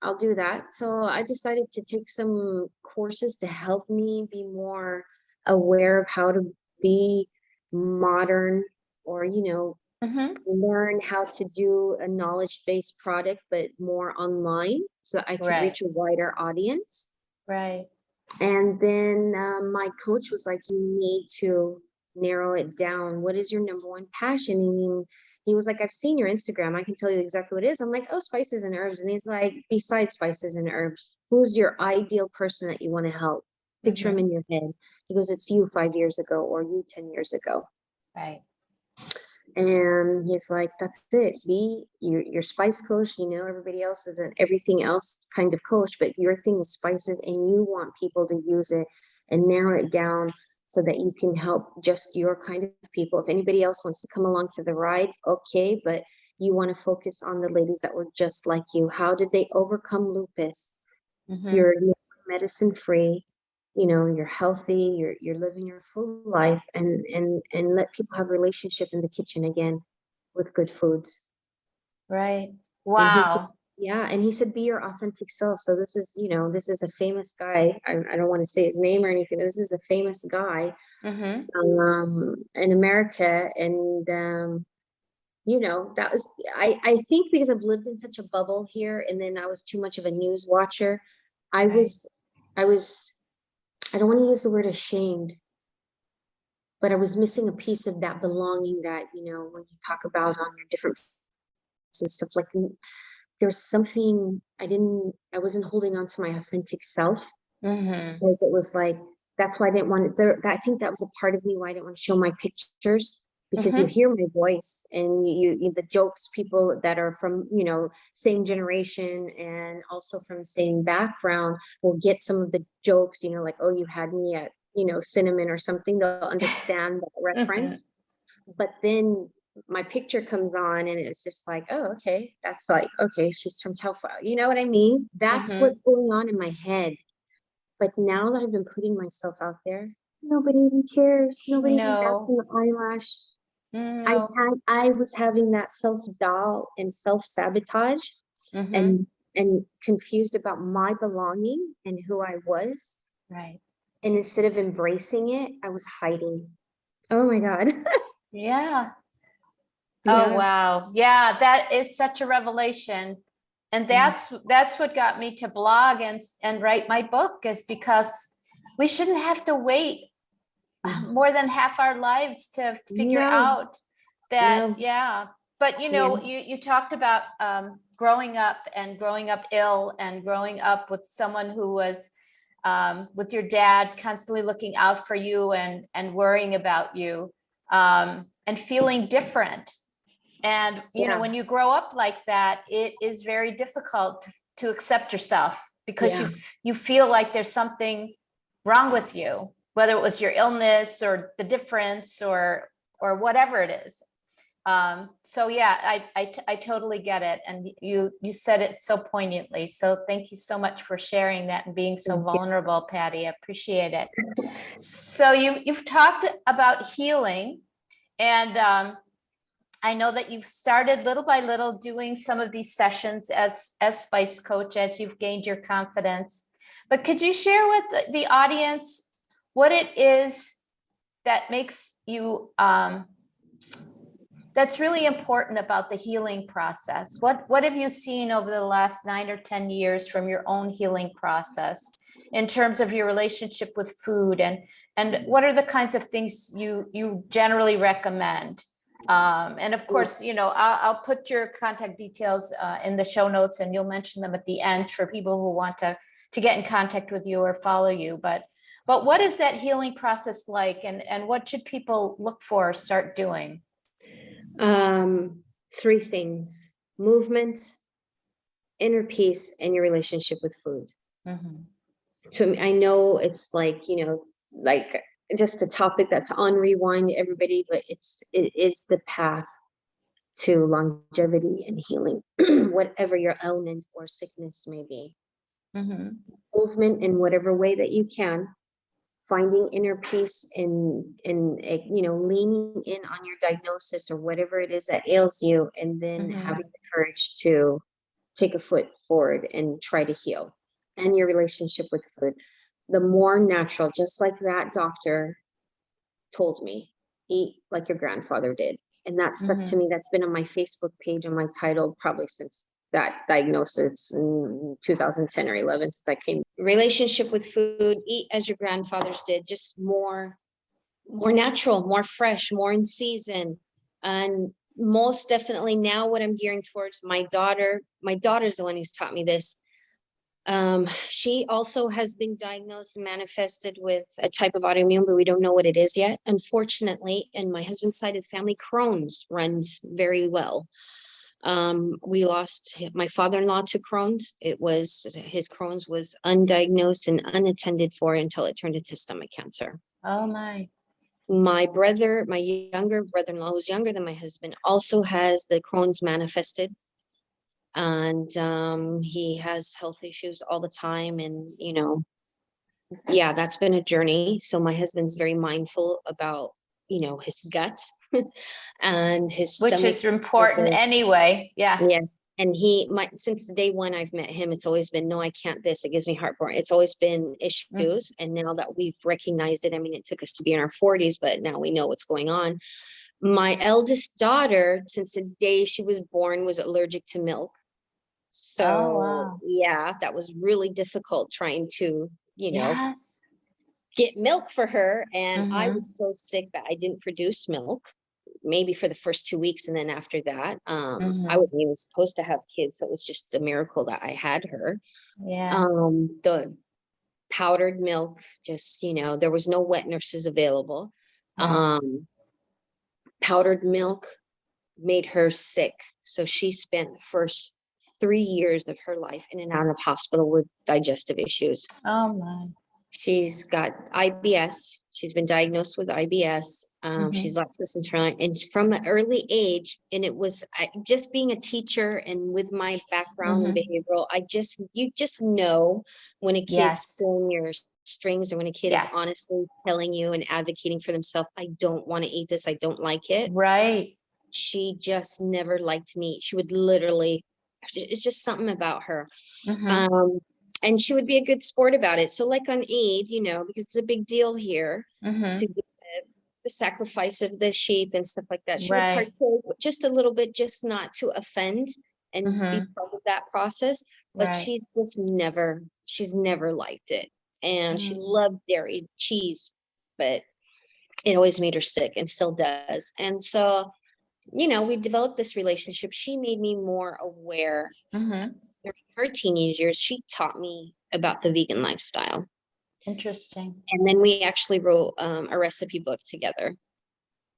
Speaker 2: I'll do that. So I decided to take some courses to help me be more aware of how to be modern, or, learn how to do a knowledge-based product, but more online, so that I could
Speaker 1: Right.
Speaker 2: reach a wider audience.
Speaker 1: Right.
Speaker 2: And then my coach was like, you need to narrow it down. What is your number one passion? And he was like, I've seen your Instagram. I can tell you exactly what it is. I'm like, oh, spices and herbs. And he's like, besides spices and herbs, who's your ideal person that you want to help? Picture him in your head. He goes, it's you 5 years ago, or you 10 years ago.
Speaker 1: Right.
Speaker 2: And he's like, that's it. Be your spice coach. Everybody else is an everything else kind of coach, but your thing is spices, and you want people to use it and narrow it down so that you can help just your kind of people. If anybody else wants to come along for the ride, okay, but you want to focus on the ladies that were just like you. How did they overcome lupus? You're medicine free, you're healthy, you're living your full life, and let people have a relationship in the kitchen again with good foods.
Speaker 1: Right.
Speaker 2: And he said,
Speaker 1: Wow.
Speaker 2: yeah, and he said, be your authentic self. So this is, this is a famous guy. I don't want to say his name or anything, but this is a famous guy in America. And that was, I think, because I've lived in such a bubble here, and then I was too much of a news watcher. I was, I don't want to use the word ashamed, but I was missing a piece of that belonging that, when you talk about on your different and stuff, like there's something I wasn't holding on to my authentic self, because it was like, that's why I didn't want to, I think that was a part of me why I didn't want to show my pictures, because you hear my voice, and you the jokes, people that are from, same generation and also from same background will get some of the jokes, like, oh, you had me at, cinnamon or something. They'll understand that reference. But then my picture comes on, and it's just like, oh, okay, that's like, okay, she's from Telfa. You know what I mean? That's what's going on in my head. But now that I've been putting myself out there, nobody even cares. Nobody even bats
Speaker 1: No.
Speaker 2: an eyelash.
Speaker 1: No.
Speaker 2: I was having that self-doubt and self-sabotage
Speaker 1: Mhm.
Speaker 2: and confused about my belonging and who I was.
Speaker 1: Right.
Speaker 2: And instead of embracing it, I was hiding. Oh my God.
Speaker 1: Yeah. Oh,
Speaker 2: Yeah.
Speaker 1: wow. Yeah, that is such a revelation. And
Speaker 2: Mm.
Speaker 1: that's what got me to blog and write my book, is because we shouldn't have to wait more than half our lives to figure
Speaker 2: No,
Speaker 1: out that.
Speaker 2: no.
Speaker 1: Yeah. But
Speaker 2: Yeah.
Speaker 1: you talked about growing up and growing up ill and growing up with someone who was with your dad constantly looking out for you and worrying about you, and feeling different. And
Speaker 2: Yeah.
Speaker 1: when you grow up like that, it is very difficult to accept yourself, because
Speaker 2: Yeah.
Speaker 1: you feel like there's something wrong with you, whether it was your illness or the difference or whatever it is. So yeah, I totally get it, and you said it so poignantly. So thank you so much for sharing that and being so
Speaker 2: Thank you.
Speaker 1: vulnerable, Patty. I appreciate it. So you've talked about healing, and I know that you've started little by little doing some of these sessions as Spice Coach as you've gained your confidence. But could you share with the audience what it is that makes you that's really important about the healing process? What have you seen over the last 9 or 10 years from your own healing process in terms of your relationship with food, and what are the kinds of things you generally recommend? And of course, I'll put your contact details in the show notes, and you'll mention them at the end for people who want to get in contact with you or follow you. But what is that healing process like, and what should people look for or start doing?
Speaker 2: Three things: movement, inner peace, and your relationship with food.
Speaker 1: Mhm.
Speaker 2: To me, I know it's like, like just a topic that's on rewind, everybody, but it is the path to longevity and healing, whatever your ailment or sickness may be.
Speaker 1: Mhm.
Speaker 2: Movement in whatever way that you can, finding inner peace in leaning in on your diagnosis or whatever it is that ails you, and then
Speaker 1: Mhm.
Speaker 2: having the courage to take a foot forward and try to heal. And your relationship with food, the more natural, just like that doctor told me, eat like your grandfather did. And that stuck to
Speaker 1: Mhm.
Speaker 2: me. That's been on my Facebook page and my title probably since that diagnosis in 2010 or 11, since I came. Relationship with food, eat as your grandfathers did, just more natural, more fresh, more in season. And most definitely now what I'm gearing towards, my daughter's the one who's taught me this. She also has been diagnosed and manifested with a type of autoimmune, but we don't know what it is yet. Unfortunately, in my husband's side of the family, Crohn's runs very well. We lost my father-in-law to Crohn's. His Crohn's was undiagnosed and unattended for until it turned into stomach cancer.
Speaker 1: Oh my.
Speaker 2: My younger brother-in-law, who's younger than my husband, also has the Crohn's manifested. And he has health issues all the time. And, yeah, that's been a journey. So my husband's very mindful about, his gut and his
Speaker 1: Which
Speaker 2: stomach.
Speaker 1: is important anyway.
Speaker 2: Yeah.
Speaker 1: Yes.
Speaker 2: And since day one I've met him, it's always been, no, I can't this, it gives me heartburn. It's always been
Speaker 1: Mm.
Speaker 2: issues. And now that we've recognized it, I mean, it took us to be in our 40s, but now we know what's going on. My eldest daughter, since the day she was born, was allergic to milk.
Speaker 1: Oh
Speaker 2: So
Speaker 1: wow.
Speaker 2: yeah, that was really difficult trying to,
Speaker 1: Yes.
Speaker 2: get milk for her. And I
Speaker 1: Mhm.
Speaker 2: was so sick that I didn't produce milk, maybe for the first 2 weeks. And then after that, I
Speaker 1: Mhm.
Speaker 2: wasn't even supposed to have kids. So it was just a miracle that I had her.
Speaker 1: Yeah.
Speaker 2: The powdered milk, just, there was no wet nurses available.
Speaker 1: Mm.
Speaker 2: Powdered milk made her sick. So she spent the first 3 years of her life in and out of hospital with digestive issues.
Speaker 1: Oh my.
Speaker 2: She's got IBS. She's been diagnosed with IBS. She's
Speaker 1: Mhm.
Speaker 2: lactose intolerant, and from an early age. And it was just being a teacher, and with my background in
Speaker 1: Mhm.
Speaker 2: behavioral, you just know when a kid's
Speaker 1: Yes.
Speaker 2: showing your strings, or when a kid is
Speaker 1: Yes.
Speaker 2: honestly telling you and advocating for themselves, I don't want to eat this, I don't like it.
Speaker 1: Right.
Speaker 2: She just never liked meat. She would literally, it's just something about her.
Speaker 1: Mhm.
Speaker 2: And she would be a good sport about it. So like on Eid, because it's a big deal here to
Speaker 1: Mhm.
Speaker 2: do the sacrifice of the sheep and stuff like that. She would
Speaker 1: Right.
Speaker 2: partake just a little bit, just not to offend and be
Speaker 1: Mhm.
Speaker 2: part of that process. But
Speaker 1: Right.
Speaker 2: she's never liked it. And she
Speaker 1: Mhm.
Speaker 2: loved dairy, cheese, but it always made her sick and still does. And so, we developed this relationship. She made me more aware.
Speaker 1: Mhm.
Speaker 2: During her teenage years, she taught me about the vegan lifestyle.
Speaker 1: Interesting.
Speaker 2: And then we actually wrote a recipe book together.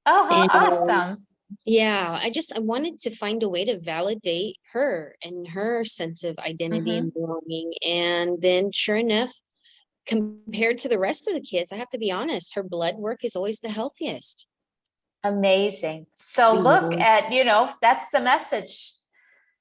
Speaker 1: Oh, how
Speaker 2: And
Speaker 1: awesome.
Speaker 2: yeah, I wanted to find a way to validate her and her sense of identity and
Speaker 1: Mhm.
Speaker 2: belonging. And then sure enough, compared to the rest of the kids, I have to be honest, her blood work is always the healthiest.
Speaker 1: Amazing. So look
Speaker 2: Mhm.
Speaker 1: at, that's the message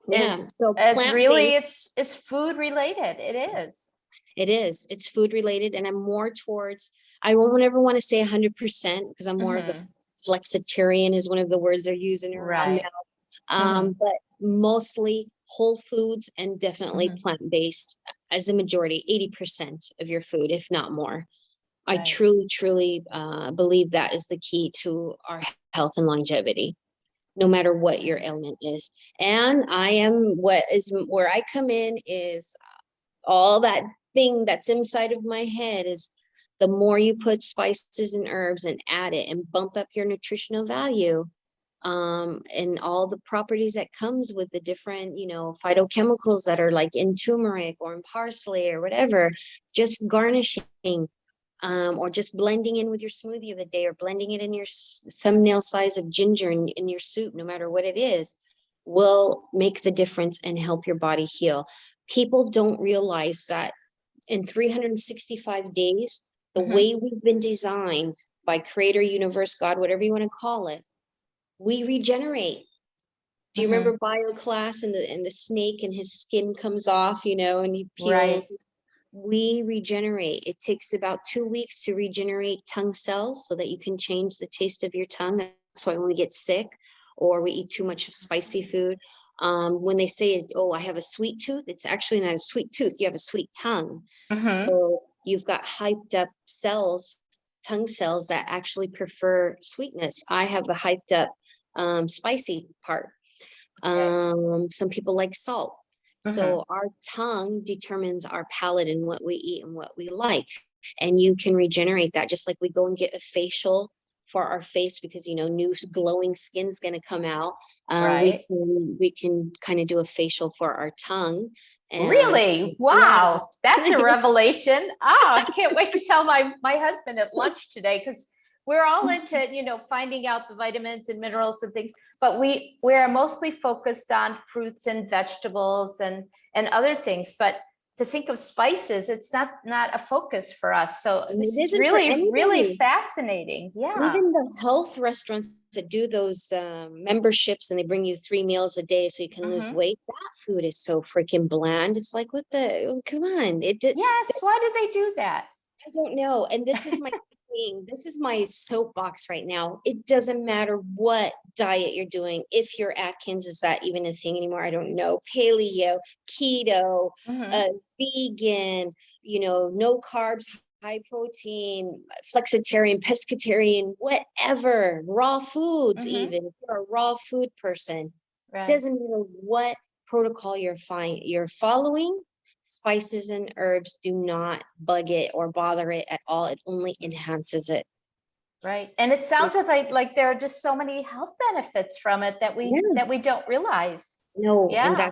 Speaker 2: Yeah.
Speaker 1: is
Speaker 2: So
Speaker 1: it's really
Speaker 2: plant-based,
Speaker 1: it's food related. It is.
Speaker 2: it is. It's food related, and I'm more towards, I won't ever want to say 100% because I'm more of the
Speaker 1: Mhm.
Speaker 2: flexitarian is one of the words they're using around
Speaker 1: Right. Mhm.
Speaker 2: but mostly whole foods and definitely
Speaker 1: Mhm.
Speaker 2: plant-based as a majority, 80% of your food, if not more. I
Speaker 1: Right.
Speaker 2: truly, truly believe that is the key to our health and longevity, no matter what your ailment is. And where I come in is all that thing that's inside of my head is the more you put spices and herbs and add it and bump up your nutritional value, and all the properties that comes with the different, phytochemicals that are like in turmeric or in parsley or whatever, just garnishing, or just blending in with your smoothie of the day, or blending it in your thumbnail size of ginger in your soup, no matter what it is, will make the difference and help your body heal. People don't realize that in 365 days, the
Speaker 1: Mhm.
Speaker 2: way we've been designed by creator, universe, God, whatever you want to call it, we regenerate. Do you remember
Speaker 1: Mhm.
Speaker 2: bio class and the snake and his skin comes off, and he
Speaker 1: Right.
Speaker 2: peels? We regenerate. It takes about 2 weeks to regenerate tongue cells so that you can change the taste of your tongue. That's why when we get sick or we eat too much of spicy food, when they say, oh, I have a sweet tooth, it's actually not a sweet tooth. You have a sweet tongue.
Speaker 1: Mhm.
Speaker 2: So you've got hyped up cells, tongue cells that actually prefer sweetness. I have the hyped up spicy part.
Speaker 1: Okay.
Speaker 2: Some people like salt.
Speaker 1: Mhm.
Speaker 2: So our tongue determines our palate and what we eat and what we like. And you can regenerate that just like we go and get a facial for our face because new glowing skin's going to come out.
Speaker 1: Right.
Speaker 2: We can kind of do a facial for our tongue. And
Speaker 1: Really?
Speaker 2: yeah.
Speaker 1: Wow. That's a revelation. Oh, I can't wait to tell my husband at lunch today because we're all into, finding out the vitamins and minerals and things, but we're mostly focused on fruits and vegetables and other things. But to think of spices, it's not a focus for us. So
Speaker 2: And
Speaker 1: this
Speaker 2: it
Speaker 1: is
Speaker 2: isn't for
Speaker 1: really, really
Speaker 2: anybody.
Speaker 1: fascinating. Yeah.
Speaker 2: Even the health restaurants that do those memberships and they bring you 3 meals a day so you can lose
Speaker 1: Hmm.
Speaker 2: weight, that food is so freaking bland. It's like, what come on.
Speaker 1: Yes. Why do they do that?
Speaker 2: I don't know. And this is my thing. This is my soapbox right now. It doesn't matter what diet you're doing. If you're Atkins, is that even a thing anymore? I don't know. Paleo, keto,
Speaker 1: Hmm.
Speaker 2: vegan, no carbs, high protein, flexitarian, pescatarian, whatever, raw foods,
Speaker 1: Hmm.
Speaker 2: even if you're a raw food person,
Speaker 1: Right.
Speaker 2: doesn't matter what protocol you're following. Spices and herbs do not bug it or bother it at all. It only enhances it.
Speaker 1: Right. And it sounds like there are just so many health benefits from it that we
Speaker 2: Yeah.
Speaker 1: that we don't realize.
Speaker 2: No, and
Speaker 1: Yeah.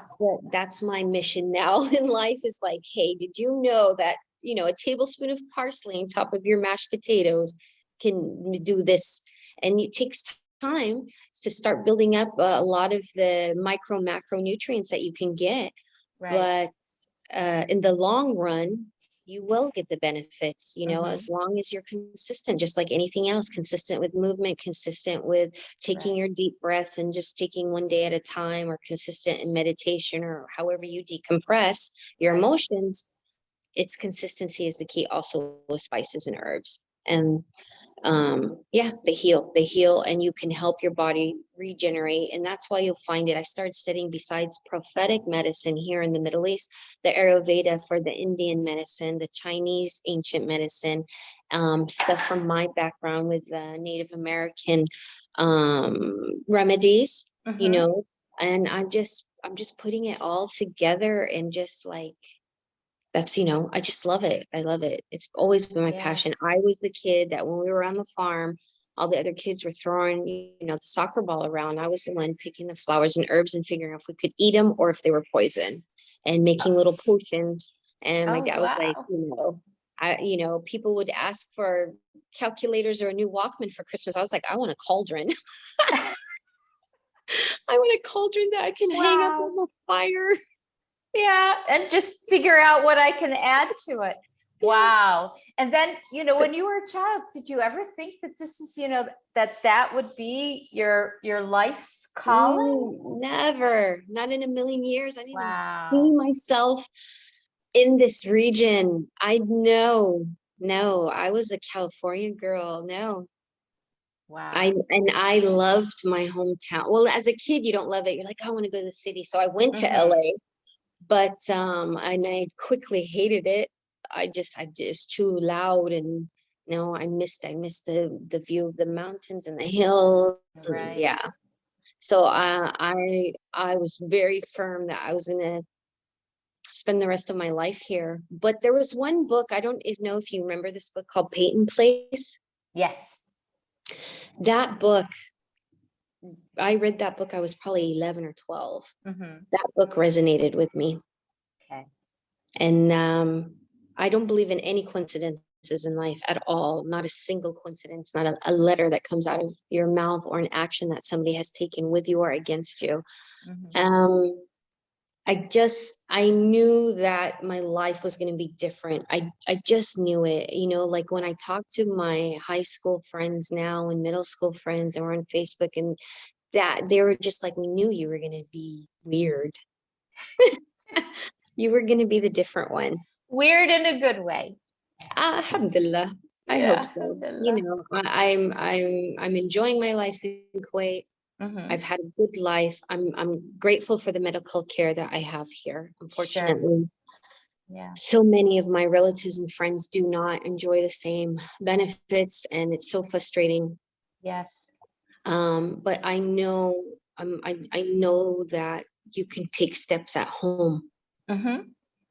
Speaker 2: that's my mission now in life is like, hey, did you know that, a tablespoon of parsley on top of your mashed potatoes can do this? And it takes time to start building up a lot of the micro macronutrients that you can get.
Speaker 1: Right.
Speaker 2: But in the long run, you will get the benefits,
Speaker 1: Hmm.
Speaker 2: as long as you're consistent, just like anything else, consistent with movement, consistent with taking
Speaker 1: Right.
Speaker 2: your deep breaths and just taking one day at a time, or consistent in meditation, or however you decompress your
Speaker 1: Right.
Speaker 2: emotions. It's consistency is the key also with spices and herbs. And yeah, they heal, and you can help your body regenerate. And that's why you'll find it. I started studying, besides prophetic medicine here in the Middle East, the Ayurveda for the Indian medicine, the Chinese ancient medicine, stuff from my background with Native American remedies, you
Speaker 1: Mhm.
Speaker 2: know, and I'm just putting it all together, and just like, that's, I just love it. I love it. It's always been my
Speaker 1: Yes.
Speaker 2: passion. I was the kid that when we were on the farm, all the other kids were throwing, the soccer ball around. I was the one picking the flowers and herbs and figuring out if we could eat them or if they were poison, and making little potions. And my
Speaker 1: Oh,
Speaker 2: dad was like,
Speaker 1: wow.
Speaker 2: people would ask for calculators or a new Walkman for Christmas. I was like, I want a cauldron. I want a cauldron that I can hang up
Speaker 1: Wow.
Speaker 2: on the fire.
Speaker 1: Yeah, and just figure out what I can add to it.
Speaker 2: Yeah.
Speaker 1: Wow. And then, when you were a child, did you ever think that this is, that would be your life's calling?
Speaker 2: Never, not in a million years. I didn't even see
Speaker 1: Wow.
Speaker 2: myself in this region. No, I was a California girl. No,
Speaker 1: Wow.
Speaker 2: I loved my hometown. Well, as a kid, you don't love it. You're like, I want to go to the city. So I went to
Speaker 1: Hmm.
Speaker 2: LA, but and I quickly hated it. I just too loud, and no, I missed the view of the mountains and the hills, and
Speaker 1: Right.
Speaker 2: yeah. So I was very firm that I was gonna spend the rest of my life here. But there was one book, I don't even know if you remember this book, called Peyton Place.
Speaker 1: Yes.
Speaker 2: That book, I read that book, I was probably 11 or 12.
Speaker 1: Hmm.
Speaker 2: That book resonated with me.
Speaker 1: Okay.
Speaker 2: And I don't believe in any coincidences in life at all. Not a single coincidence, not a letter that comes out of your mouth, or an action that somebody has taken with you or against you.
Speaker 1: Hmm.
Speaker 2: Um, I knew that my life was going to be different. I just knew it, like when I talk to my high school friends now and middle school friends, and we're on Facebook, and that they were just like, we knew you were going to be weird. You were going to be the different one.
Speaker 1: Weird in a good way.
Speaker 2: Alhamdulillah. I hope
Speaker 1: Yeah.
Speaker 2: so.
Speaker 1: Alhamdulillah.
Speaker 2: I'm enjoying my life in Kuwait. I've
Speaker 1: Hmm.
Speaker 2: had a good life. I'm grateful for the medical care that I have here.
Speaker 1: Sure.
Speaker 2: Unfortunately,
Speaker 1: Yeah.
Speaker 2: so many of my relatives and friends do not enjoy the same benefits, and it's so frustrating.
Speaker 1: Yes.
Speaker 2: But I know, I know that you can take steps at home,
Speaker 1: Hmm.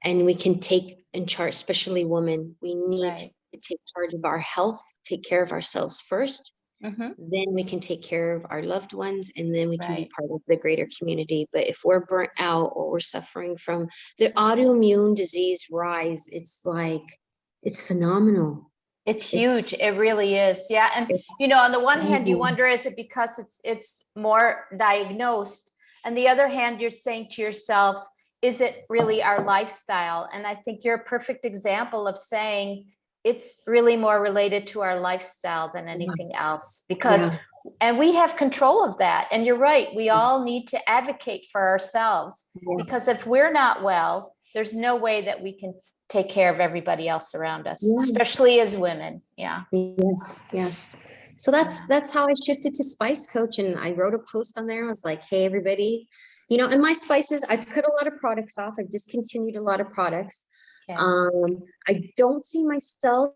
Speaker 2: and we can take in charge, especially women. We need to
Speaker 1: Right.
Speaker 2: take charge of our health, take care of ourselves first.
Speaker 1: Hmm.
Speaker 2: Then we can take care of our loved ones, and then we can be
Speaker 1: Right.
Speaker 2: part of the greater community. But if we're burnt out, or we're suffering from the autoimmune disease rise, it's like, it's phenomenal.
Speaker 1: It's
Speaker 2: It's
Speaker 1: huge. It really is. Yeah. And
Speaker 2: it's
Speaker 1: on the one hand, you
Speaker 2: crazy.
Speaker 1: wonder, is it because it's more diagnosed? And the other hand, you're saying to yourself, is it really our lifestyle? And I think you're a perfect example of saying it's really more related to our lifestyle than
Speaker 2: Yeah,
Speaker 1: anything else. Because,
Speaker 2: yeah,
Speaker 1: and we have control of that. And you're right, we all need to advocate for ourselves, because
Speaker 2: yes,
Speaker 1: if we're not well, there's no way that we can take care of everybody else around us,
Speaker 2: yeah,
Speaker 1: especially as women. Yeah.
Speaker 2: yes. So
Speaker 1: Yeah.
Speaker 2: that's how I shifted to Spice Coach, and I wrote a post on there. I was like, hey, everybody, and my spices, I've cut a lot of products off. I've discontinued a lot of products.
Speaker 1: Okay.
Speaker 2: I don't see myself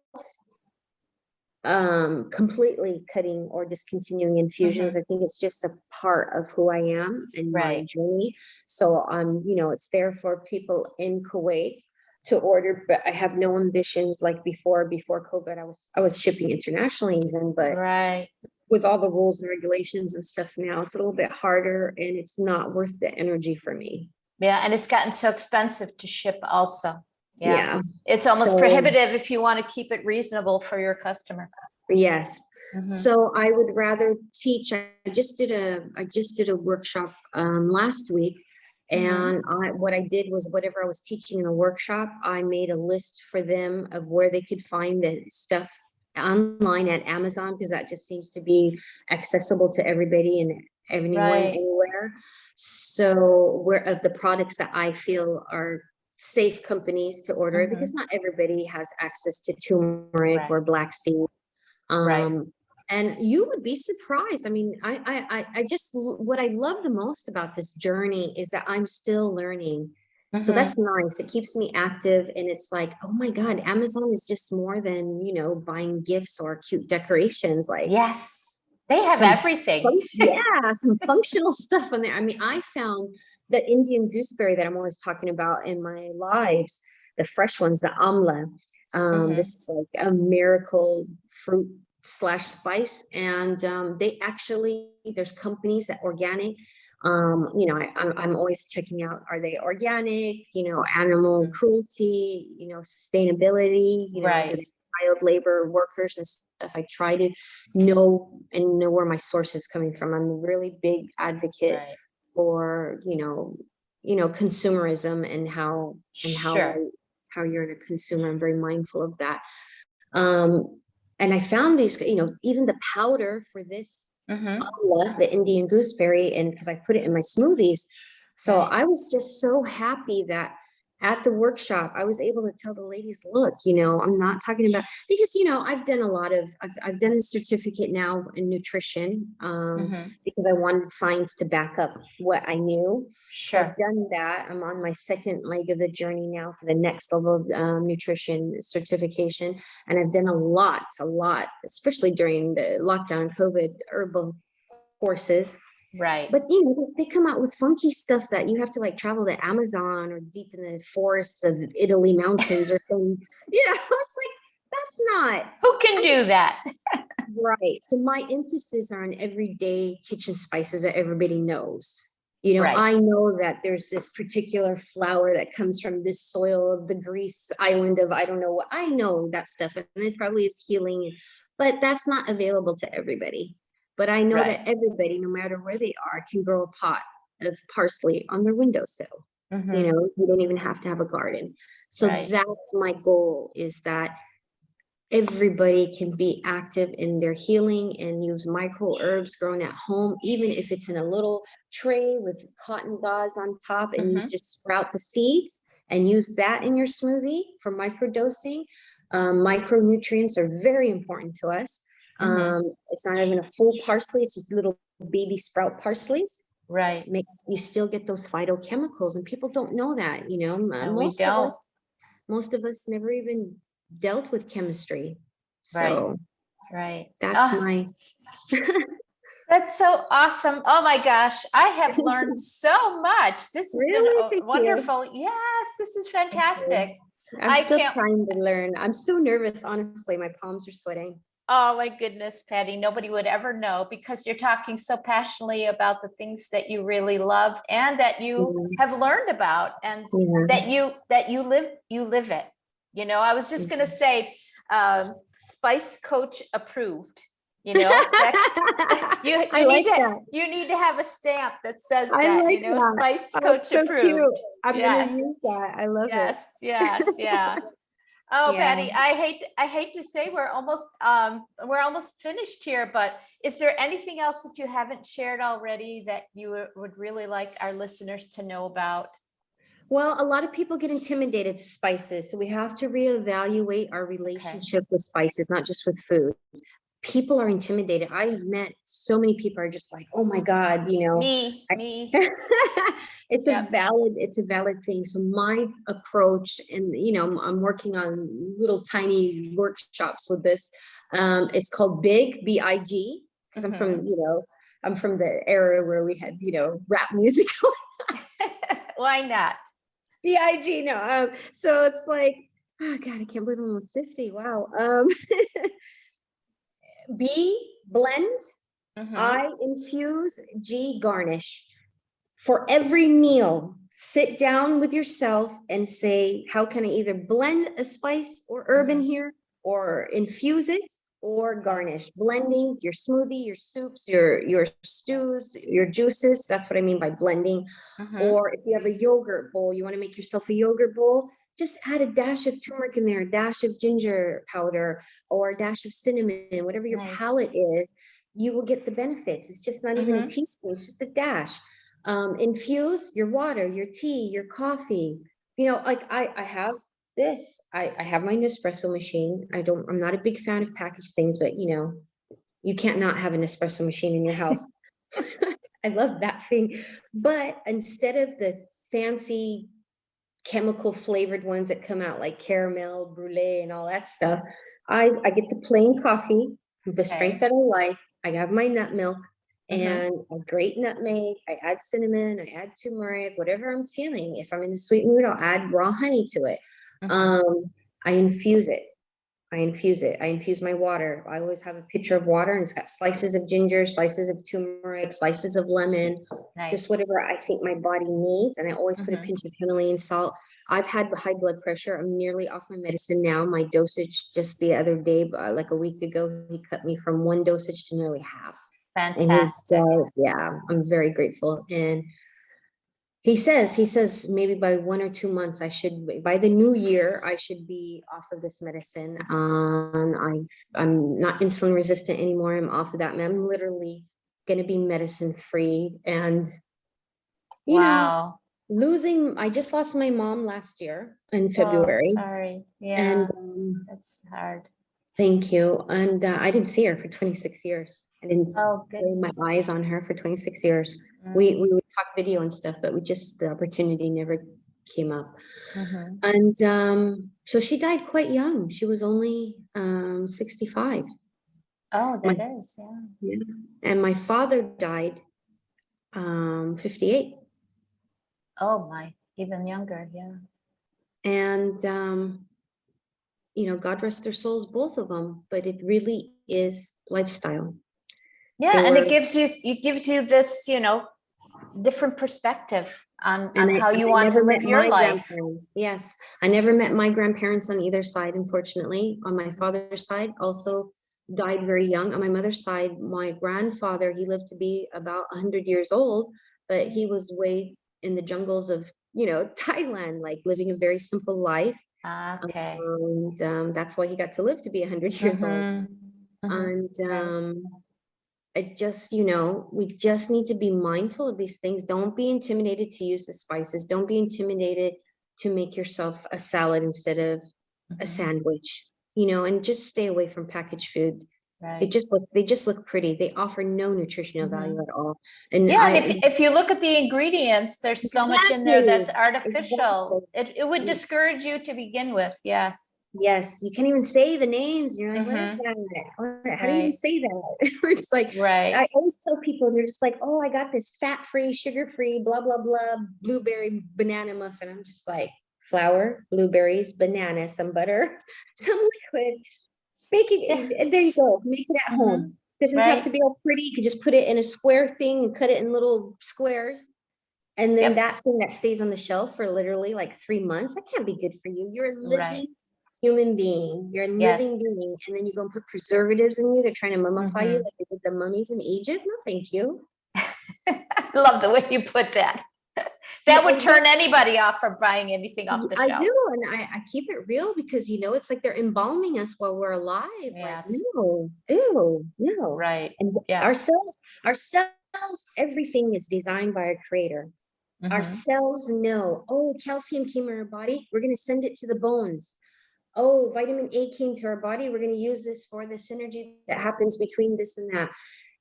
Speaker 2: completely cutting or discontinuing infusions.
Speaker 1: Hmm.
Speaker 2: I think it's just a part of who I am and my
Speaker 1: Right.
Speaker 2: journey. So it's there for people in Kuwait to order, but I have no ambitions like before COVID. I was shipping internationally even, but
Speaker 1: Right.
Speaker 2: with all the rules and regulations and stuff now, it's a little bit harder, and it's not worth the energy for me.
Speaker 1: Yeah. And it's gotten so expensive to ship also. Yeah.
Speaker 2: Yeah.
Speaker 1: It's almost
Speaker 2: So
Speaker 1: prohibitive if you want to keep it reasonable for your customer.
Speaker 2: yes.
Speaker 1: Hmm.
Speaker 2: So I would rather teach. I just did a workshop last week,
Speaker 1: Hmm.
Speaker 2: and what I did was, whatever I was teaching in the workshop, I made a list for them of where they could find the stuff online at Amazon, because that just seems to be accessible to everybody and anyone
Speaker 1: Right.
Speaker 2: anywhere. So, where of the products that I feel are safe companies to order it, because not everybody has access to turmeric
Speaker 1: Right.
Speaker 2: or black seed.
Speaker 1: Right.
Speaker 2: And you would be surprised. I mean, I just, what I love the most about this journey is that I'm still learning. So that's nice. It keeps me active. And it's like, oh my God, Amazon is just more than, buying gifts or cute decorations. Like
Speaker 1: Yes, they have
Speaker 2: some,
Speaker 1: everything.
Speaker 2: yeah, some functional stuff on there. I mean, I found the Indian gooseberry that I'm always talking about in my lives, the fresh ones, the amla. This is like a miracle fruit slash spice. And they actually, there's companies that organic, I'm always checking out, are they organic, animal cruelty, sustainability, do
Speaker 1: Right.
Speaker 2: they child labor workers and stuff. I try to know where my source is coming from. I'm a really big advocate
Speaker 1: Right.
Speaker 2: for, consumerism and how
Speaker 1: Sure.
Speaker 2: how you're a consumer. I'm very mindful of that. And I found these, even the powder for this amla, the Indian gooseberry, and because I put it in my smoothies. So
Speaker 1: Right.
Speaker 2: I was just so happy that at the workshop, I was able to tell the ladies, look, I'm not talking about, because, I've done a lot of, I've done a certificate now in nutrition, because I wanted science to back up what I knew. So I've
Speaker 1: Sure.
Speaker 2: done that. I'm on my second leg of the journey now for the next level of nutrition certification. And I've done a lot, especially during the lockdown COVID herbal courses.
Speaker 1: Right.
Speaker 2: But they come out with funky stuff that you have to like travel to Amazon or deep in the forests of Italy mountains or something. It's like, that's not
Speaker 1: Who can do that?
Speaker 2: right. So my emphasis are on everyday kitchen spices that everybody knows.
Speaker 1: Right.
Speaker 2: I know that there's this particular flour that comes from this soil of the Greece island of, I don't know what, I know that stuff, and it probably is healing, but that's not available to everybody. But I know
Speaker 1: Right.
Speaker 2: that everybody, no matter where they are, can grow a pot of parsley on their windowsill. You don't even have to have a garden. So
Speaker 1: Right.
Speaker 2: that's my goal, is that everybody can be active in their healing and use micro herbs grown at home, even if it's in a little tray with cotton gauze on top, and you just sprout the seeds and use that in your smoothie for microdosing. Micronutrients are very important to us. It's not even a full parsley, it's just little baby sprout parsleys.
Speaker 1: Right.
Speaker 2: You still get those phytochemicals, and people don't know that.
Speaker 1: No, we don't.
Speaker 2: Most of us never even dealt with chemistry.
Speaker 1: Right.
Speaker 2: So
Speaker 1: Right.
Speaker 2: that's my
Speaker 1: That's so awesome. Oh my gosh. I have learned so much. This has been
Speaker 2: really, thank you.
Speaker 1: wonderful. Yes, this is fantastic.
Speaker 2: I'm
Speaker 1: I
Speaker 2: still
Speaker 1: can't.
Speaker 2: trying to learn. I'm so nervous, honestly. My palms are sweating.
Speaker 1: Oh my goodness, Patty, nobody would ever know, because you're talking so passionately about the things that you really love and that you have learned about, and that you live it. I was just going to say, Spice Coach approved. That you need to have a stamp that says
Speaker 2: I
Speaker 1: that,
Speaker 2: like that.
Speaker 1: Spice
Speaker 2: Oh,
Speaker 1: Coach
Speaker 2: so
Speaker 1: approved.
Speaker 2: cute. I'm
Speaker 1: Yes.
Speaker 2: gonna use that. I love it.
Speaker 1: Yes. Yeah. Oh,
Speaker 2: Yeah.
Speaker 1: Patty, I hate to say we're almost finished here, but is there anything else that you haven't shared already that you would really like our listeners to know about?
Speaker 2: Well, a lot of people get intimidated to spices, so we have to reevaluate our relationship with spices, not just with food. People are intimidated. I've met so many people are just like, oh my God,
Speaker 1: Me.
Speaker 2: It's a valid thing. So my approach, and I'm working on little tiny workshops with this. It's called BIG, because I'm from the era where we had, rap music.
Speaker 1: Why not?
Speaker 2: BIG, no. So it's like, oh God, I can't believe I'm almost 50. Wow. B, blend. I, infuse. G, garnish. For every meal, sit down with yourself and say, how can I either blend a spice or herb in here, or infuse it, or garnish? Blending your smoothie, your soups, your stews, your juices. That's what I mean by blending. Or if you have a yogurt bowl, you want to make yourself a yogurt bowl, just add a dash of turmeric in there, a dash of ginger powder, or a dash of cinnamon, whatever your palate is, you will get the benefits. It's just not even a teaspoon, it's just a dash. Infuse your water, your tea, your coffee. you know, like I have this, I have my Nespresso machine. I'm not a big fan of packaged things, but you know, you can't not have an espresso machine in your house. I love that thing. But instead of the fancy chemical flavored ones that come out like caramel, brulee, and all that stuff, I get the plain coffee, the strength
Speaker 1: Okay.
Speaker 2: that I like. I have my nut milk
Speaker 1: Mhm.
Speaker 2: and a great nutmeg. I add cinnamon, I add turmeric, whatever I'm feeling. If I'm in a sweet mood, I'll add raw honey to it.
Speaker 1: Mhm.
Speaker 2: Um, I infuse it. I infuse it. I infuse my water. I always have a pitcher of water and it's got slices of ginger, slices of turmeric, slices of lemon, just
Speaker 1: Nice.
Speaker 2: whatever I think my body needs. And I always put a
Speaker 1: Mhm.
Speaker 2: pinch of Himalayan salt. I've had high blood pressure. I'm nearly off my medicine now. My dosage just the other day, like a week ago, he cut me from one dosage to nearly half. And
Speaker 1: Fantastic.
Speaker 2: yeah, I'm very grateful. And he says maybe by 1 or 2 months, by the new year, I should be off of this medicine. I'm not insulin resistant anymore. I'm off of that. I'm literally going to be medicine free. And, you know,
Speaker 1: Wow.
Speaker 2: I just lost my mom last year in
Speaker 1: Oh,
Speaker 2: February.
Speaker 1: sorry.
Speaker 2: And
Speaker 1: Yeah, that's hard.
Speaker 2: thank you. And I didn't see her for 26 years. I didn't
Speaker 1: Oh,
Speaker 2: lay my
Speaker 1: goodness.
Speaker 2: eyes on her for 26 years. We
Speaker 1: Mm.
Speaker 2: would talk video and stuff, but the opportunity never came up.
Speaker 1: Mhm.
Speaker 2: And so she died quite young. She was only 65.
Speaker 1: Oh,
Speaker 2: My,
Speaker 1: that is, yeah.
Speaker 2: yeah. And my father died 58.
Speaker 1: Oh my, even younger, yeah.
Speaker 2: And you know, God rest their souls, both of them, but it really is lifestyle. They
Speaker 1: Yeah, and
Speaker 2: were,
Speaker 1: it gives you this, different perspective on how
Speaker 2: and
Speaker 1: you
Speaker 2: I
Speaker 1: want to
Speaker 2: never met
Speaker 1: live your
Speaker 2: my
Speaker 1: life.
Speaker 2: grandparents. Yes, I never met my grandparents on either side, unfortunately. On my father's side, also died very young. On my mother's side, my grandfather, he lived to be about 100 years old, but he was way in the jungles of, you know, Thailand, like living a very simple life.
Speaker 1: Okay.
Speaker 2: And that's why he got to live to be 100 years old.
Speaker 1: Mm-hmm. Mm-hmm.
Speaker 2: And
Speaker 1: Right.
Speaker 2: it just, you know, we just need to be mindful of these things. Don't be intimidated to use the spices. Don't be intimidated to make yourself a salad instead of a
Speaker 1: Mm-hmm.
Speaker 2: sandwich, you know, and just stay away from packaged food.
Speaker 1: Right.
Speaker 2: They just look pretty. They offer no nutritional value
Speaker 1: Mm-hmm.
Speaker 2: at all. And
Speaker 1: Yeah, and if you look at the ingredients, there's so much in there
Speaker 2: exactly,
Speaker 1: that's artificial.
Speaker 2: exactly.
Speaker 1: It would discourage you to begin with. Yes.
Speaker 2: Yes, you can't even say the names. You're like, what is
Speaker 1: Mm-hmm.
Speaker 2: that? How do you even
Speaker 1: Right.
Speaker 2: say that? It's like, I
Speaker 1: Right.
Speaker 2: always tell people, they're just like, oh, I got this fat-free, sugar-free, blah, blah, blah, blueberry banana muffin. I'm just like, flour, blueberries, banana, some butter, some liquid. Make
Speaker 1: Yeah.
Speaker 2: it, there you go. Make it at
Speaker 1: Mm-hmm.
Speaker 2: home. Doesn't have to
Speaker 1: Right.
Speaker 2: be all pretty. You could just put it in a square thing and cut it in little squares. And then
Speaker 1: Yep.
Speaker 2: that thing that stays on the shelf for literally like 3 months, that can't be good for you. You're a
Speaker 1: Right.
Speaker 2: living human being. You're a living
Speaker 1: Yes.
Speaker 2: being. And then you go and put preservatives in you. They're trying to mummify you
Speaker 1: Mm-hmm.
Speaker 2: like they did the mummies in Egypt. No, thank you.
Speaker 1: I love the way you put that.
Speaker 2: Yeah,
Speaker 1: That would turn anybody off from buying anything off the
Speaker 2: I
Speaker 1: shelf.
Speaker 2: do. And I keep it real because, you know, it's like they're embalming us while we're alive. Like,
Speaker 1: Yes.
Speaker 2: no, ew, no.
Speaker 1: Right.
Speaker 2: And
Speaker 1: Yeah.
Speaker 2: our cells, everything is designed by our creator. Our
Speaker 1: Mm-hmm.
Speaker 2: cells know, oh, calcium came in our body. We're going to send it to the bones. Oh, vitamin A came to our body. We're going to use this for the synergy that happens between this and that.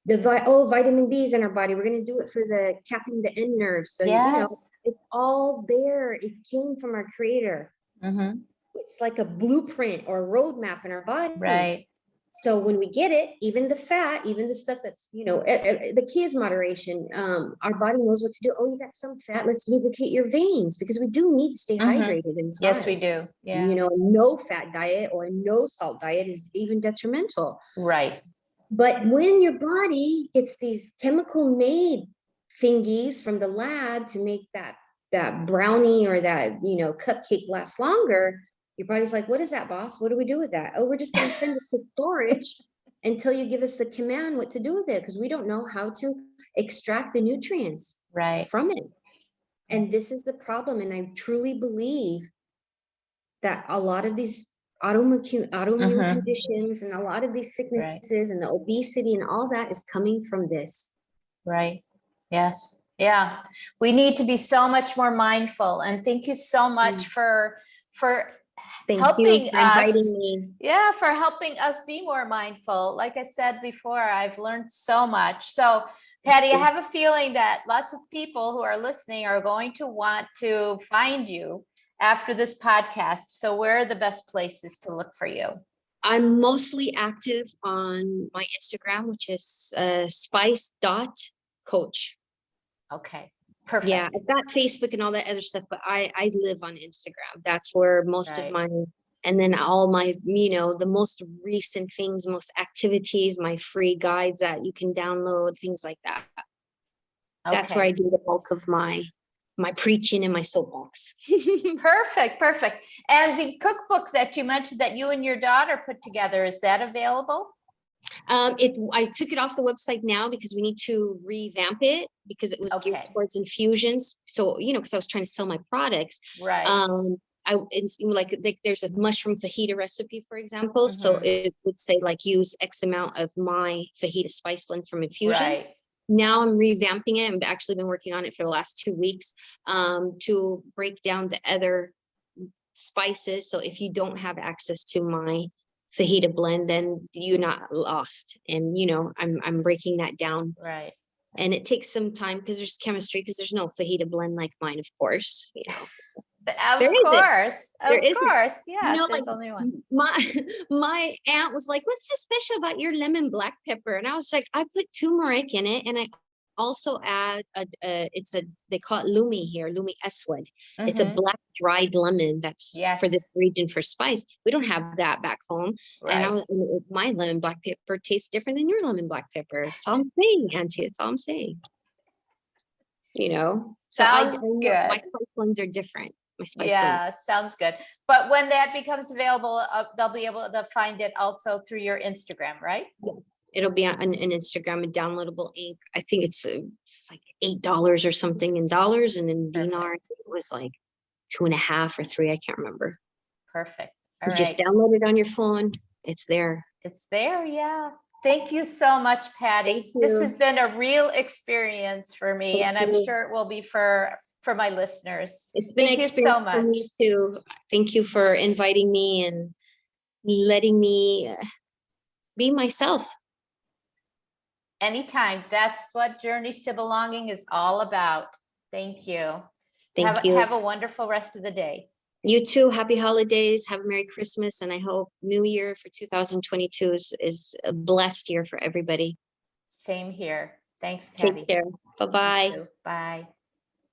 Speaker 2: Vitamin B is in our body. We're going to do it for the capping the end nerves. So, you know,
Speaker 1: Yes.
Speaker 2: it's all there. It came from our creator.
Speaker 1: Mm-hmm.
Speaker 2: It's like a blueprint or a roadmap in our body.
Speaker 1: Right.
Speaker 2: So when we get it, even the fat, even the stuff that's, you know, the key is moderation. Our body knows what to do. Oh, you got some fat. Let's lubricate your veins because we do need to stay
Speaker 1: Mm-hmm.
Speaker 2: hydrated
Speaker 1: Yes, we
Speaker 2: inside.
Speaker 1: do.
Speaker 2: You
Speaker 1: Yeah.
Speaker 2: know, no fat diet or no salt diet is even detrimental.
Speaker 1: Right.
Speaker 2: But when your body gets these chemical made thingies from the lab to make that brownie or that, you know, cupcake last longer, your body's like, what is that, boss? What do we do with that? Oh, we're just going to send it to storage until you give us the command what to do with it, because we don't know how to extract the nutrients
Speaker 1: Right.
Speaker 2: from it. And this is the problem. And I truly believe that a lot of these autoimmune
Speaker 1: Mm-hmm.
Speaker 2: conditions and a lot of these
Speaker 1: Right.
Speaker 2: sicknesses and the obesity and all that is coming from this.
Speaker 1: Right. Yes. Yeah, we need to be so much more mindful. And thank you so much for
Speaker 2: Thank you
Speaker 1: helping
Speaker 2: for
Speaker 1: us.
Speaker 2: inviting me.
Speaker 1: Yeah, for helping us be more mindful. Like I said before, I've learned so much. So, Patty, I have a feeling that lots of people who are listening are going to want to find you after this podcast. So, where are the best places to look for you?
Speaker 2: I'm mostly active on my Instagram, which is spice.coach.
Speaker 1: Okay, perfect.
Speaker 2: Yeah, I've got Facebook and all that other stuff, but I live on Instagram. That's where most of my, and then all my, the most recent things, most activities, my free guides that you can download, things like that. That's where I do the bulk of my preaching and my soapbox.
Speaker 1: Perfect. And the cookbook that you mentioned that you and your daughter put together, is that available?
Speaker 2: I took it off the website now because we need to revamp it because it was geared towards infusions. So, because I was trying to sell my products.
Speaker 1: Right.
Speaker 2: It's like there's a mushroom fajita recipe, for example. So it would say like use X amount of my fajita spice blend from infusions.
Speaker 1: Right.
Speaker 2: Now I'm revamping it. I've actually been working on it for the last 2 weeks to break down the other spices. So if you don't have access to my fajita blend, then you're not lost. And I'm breaking that down.
Speaker 1: Right.
Speaker 2: And it takes some time because there's chemistry, because there's no fajita blend like mine, of course.
Speaker 1: Of course. Yeah.
Speaker 2: Like
Speaker 1: only one.
Speaker 2: My aunt was like, "What's so special about your lemon black pepper?" And I was like, "I put turmeric in it, and I also add they call it Lumi here, Lumi Eswood. It's a black dried lemon that's for this region for spice. We don't have that back home."
Speaker 1: Right.
Speaker 2: And my lemon black pepper tastes different than your lemon black pepper. That's all I'm saying, Auntie. That's all I'm saying. So
Speaker 1: Sounds good.
Speaker 2: My spice blends are different. My spice blends.
Speaker 1: Sounds good. But when that becomes available, they'll be able to find it also through your Instagram, right?
Speaker 2: Yes. It'll be on Instagram, a downloadable ink. I think it's like $8 or something in dollars, and in dinar it was like 2.5 or 3. I can't remember.
Speaker 1: Perfect.
Speaker 2: All right. Just download it on your phone. It's there.
Speaker 1: It's there. Yeah. Thank you so much, Patty. This has been a real experience for me, and I'm sure it will be for my listeners.
Speaker 2: It's been an experience for me too. Thank you for inviting me and letting me be myself.
Speaker 1: Anytime. That's what Journeys to Belonging is all about. Thank you.
Speaker 2: Thank you.
Speaker 1: Have a wonderful rest of the day.
Speaker 2: You too. Happy holidays. Have a Merry Christmas. And I hope New Year for 2022 is a blessed year for everybody.
Speaker 1: Same here. Thanks, Patty.
Speaker 2: Take care. Bye-bye.
Speaker 1: Bye.